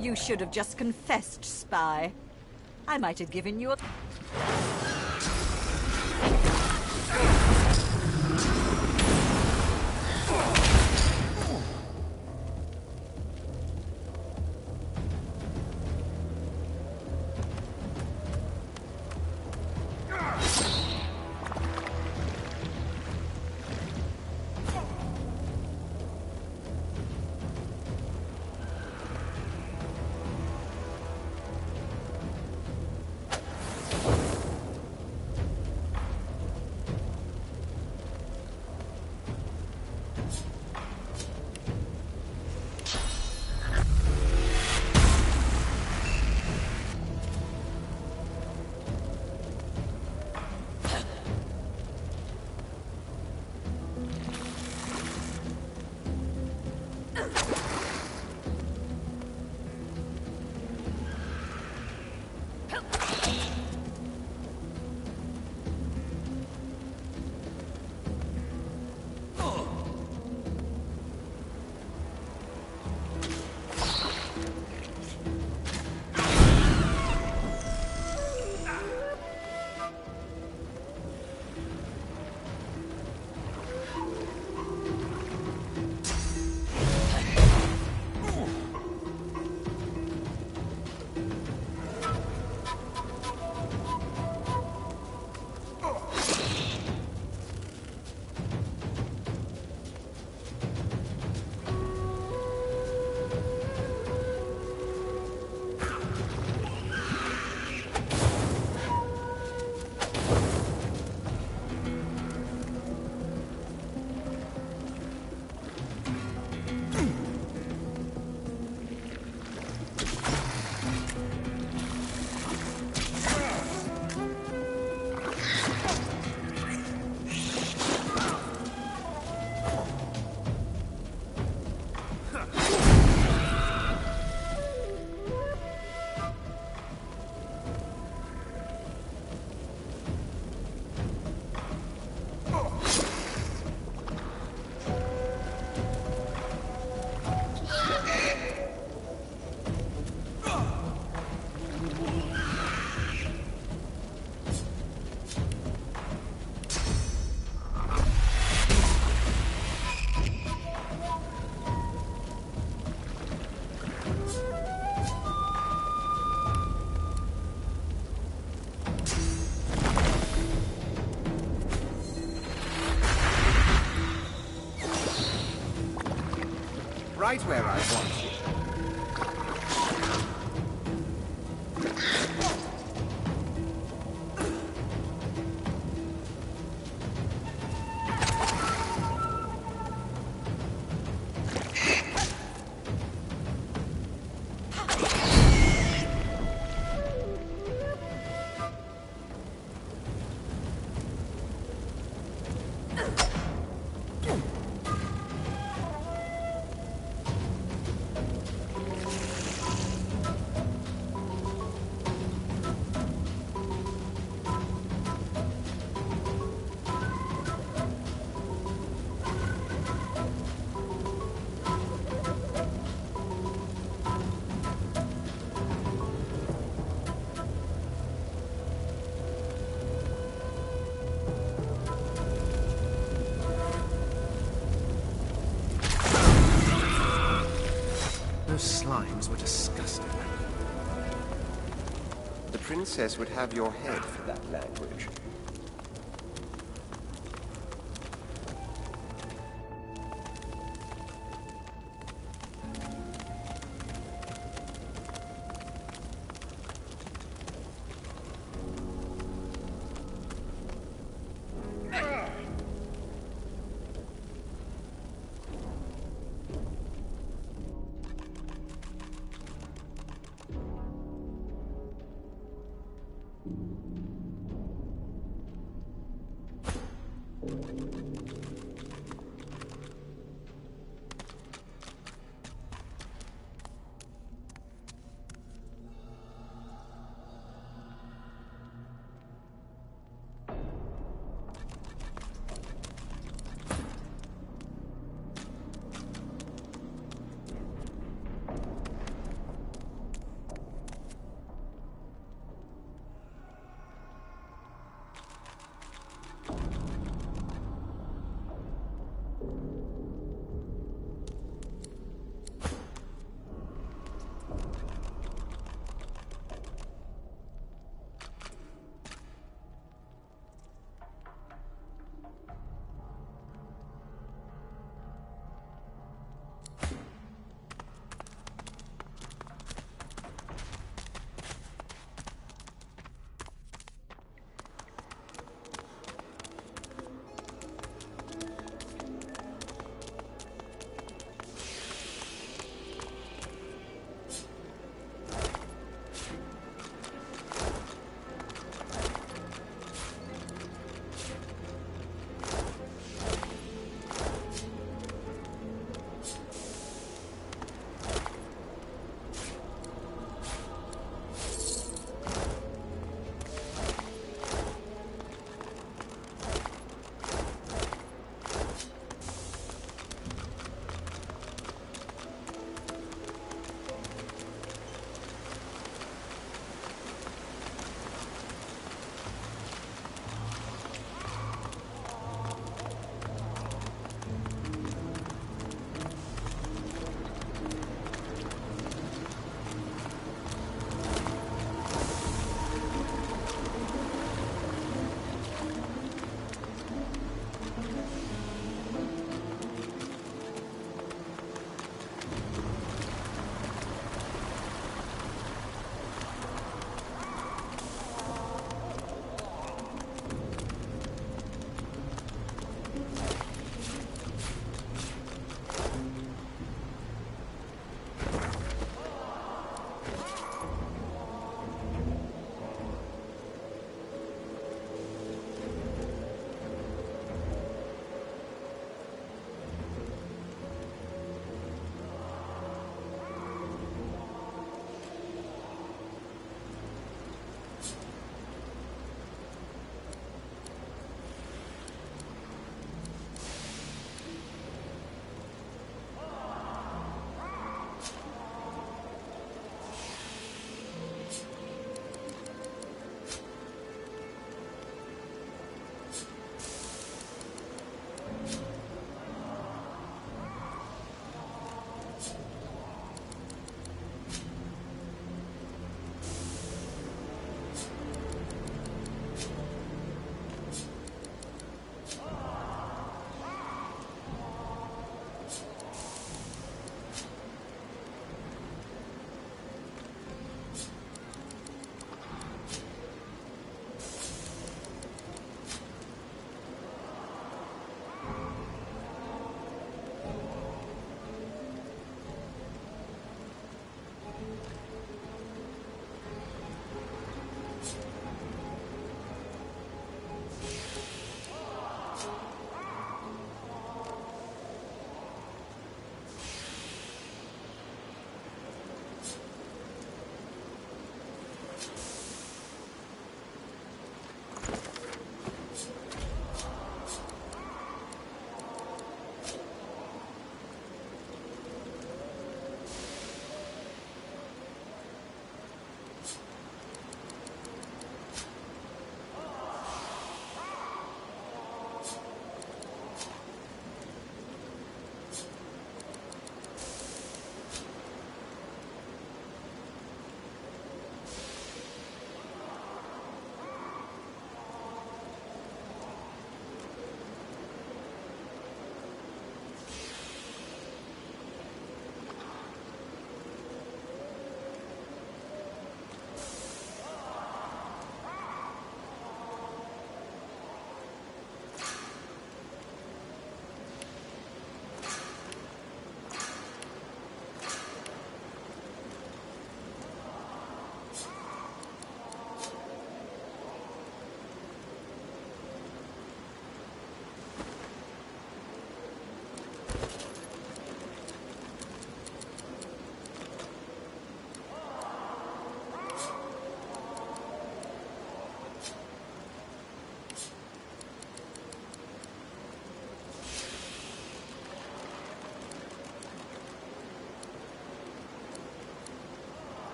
You should have just confessed, spy. I might have given you a... Right where I want you. Those slimes were disgusting. The princess would have your head for that language.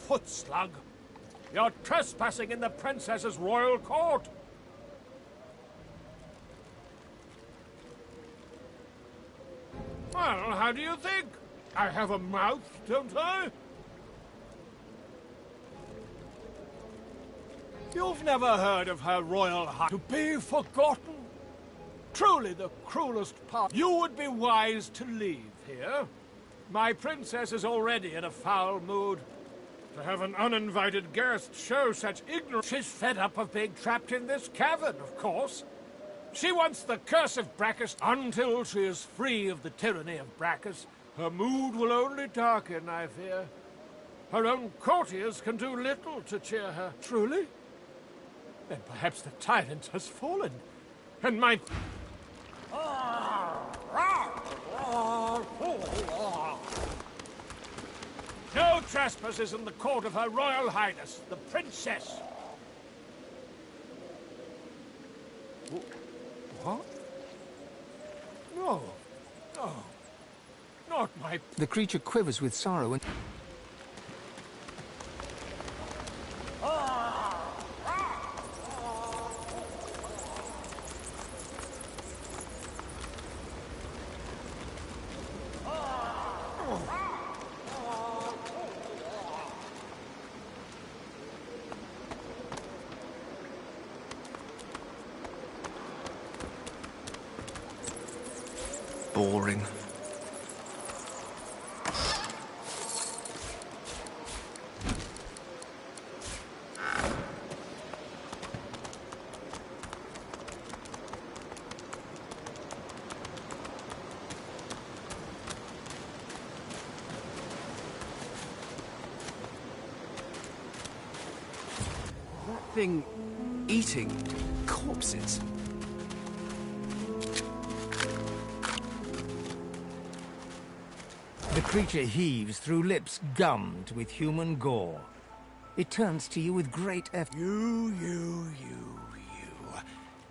foot slug. You're trespassing in the princess's royal court. Well, how do you think? I have a mouth, don't I? You've never heard of her royal high... To be forgotten? Truly the cruelest part. You would be wise to leave here. My princess is already in a foul mood. To have an uninvited guest show such ignorance... She's fed up of being trapped in this cavern, of course. She wants the curse of Brackus until she is free of the tyranny of Brackus. Her mood will only darken, I fear. Her own courtiers can do little to cheer her. Truly? Then perhaps the tyrant has fallen, and my... No trespassers in the court of Her Royal Highness, the Princess. What? No. No. Not my... The creature quivers with sorrow and... Boring. That thing eating corpses. The creature heaves through lips gummed with human gore. It turns to you with great effort. You.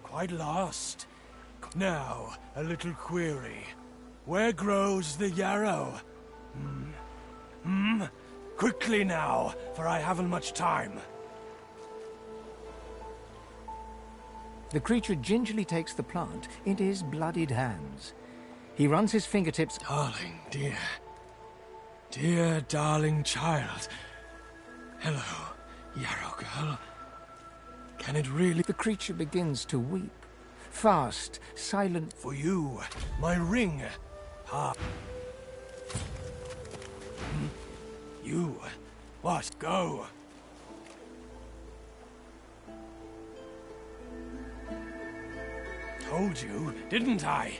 Quite lost. Now, a little query. Where grows the yarrow? Quickly now, for I haven't much time. The creature gingerly takes the plant into his bloodied hands. He runs his fingertips... Darling, dear. Dear, darling child. Hello, yarrow girl. Can it really... The creature begins to weep. Fast, silent... For you, my ring. You. What? Go. Told you, didn't I?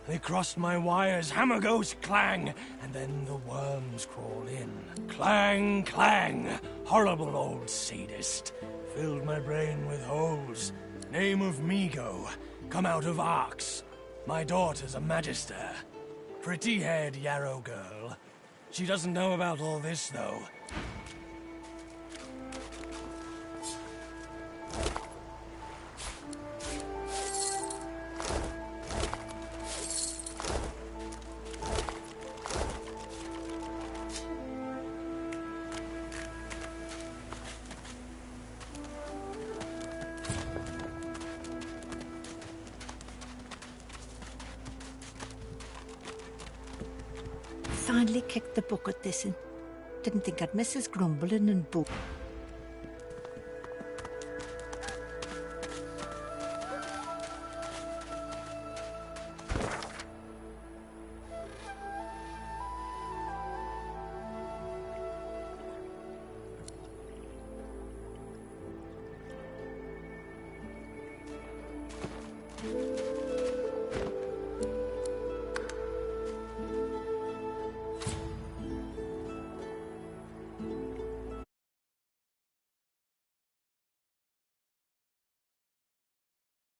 They crossed my wires, hammer goes clang, and then the worms crawl in. Clang, clang, horrible old sadist. Filled my brain with holes. Name of Migo, come out of Arx. My daughter's a magister. Pretty-haired yarrow girl. She doesn't know about all this, though. Finally kicked the bucket this and didn't think I'd miss his grumbling and boo.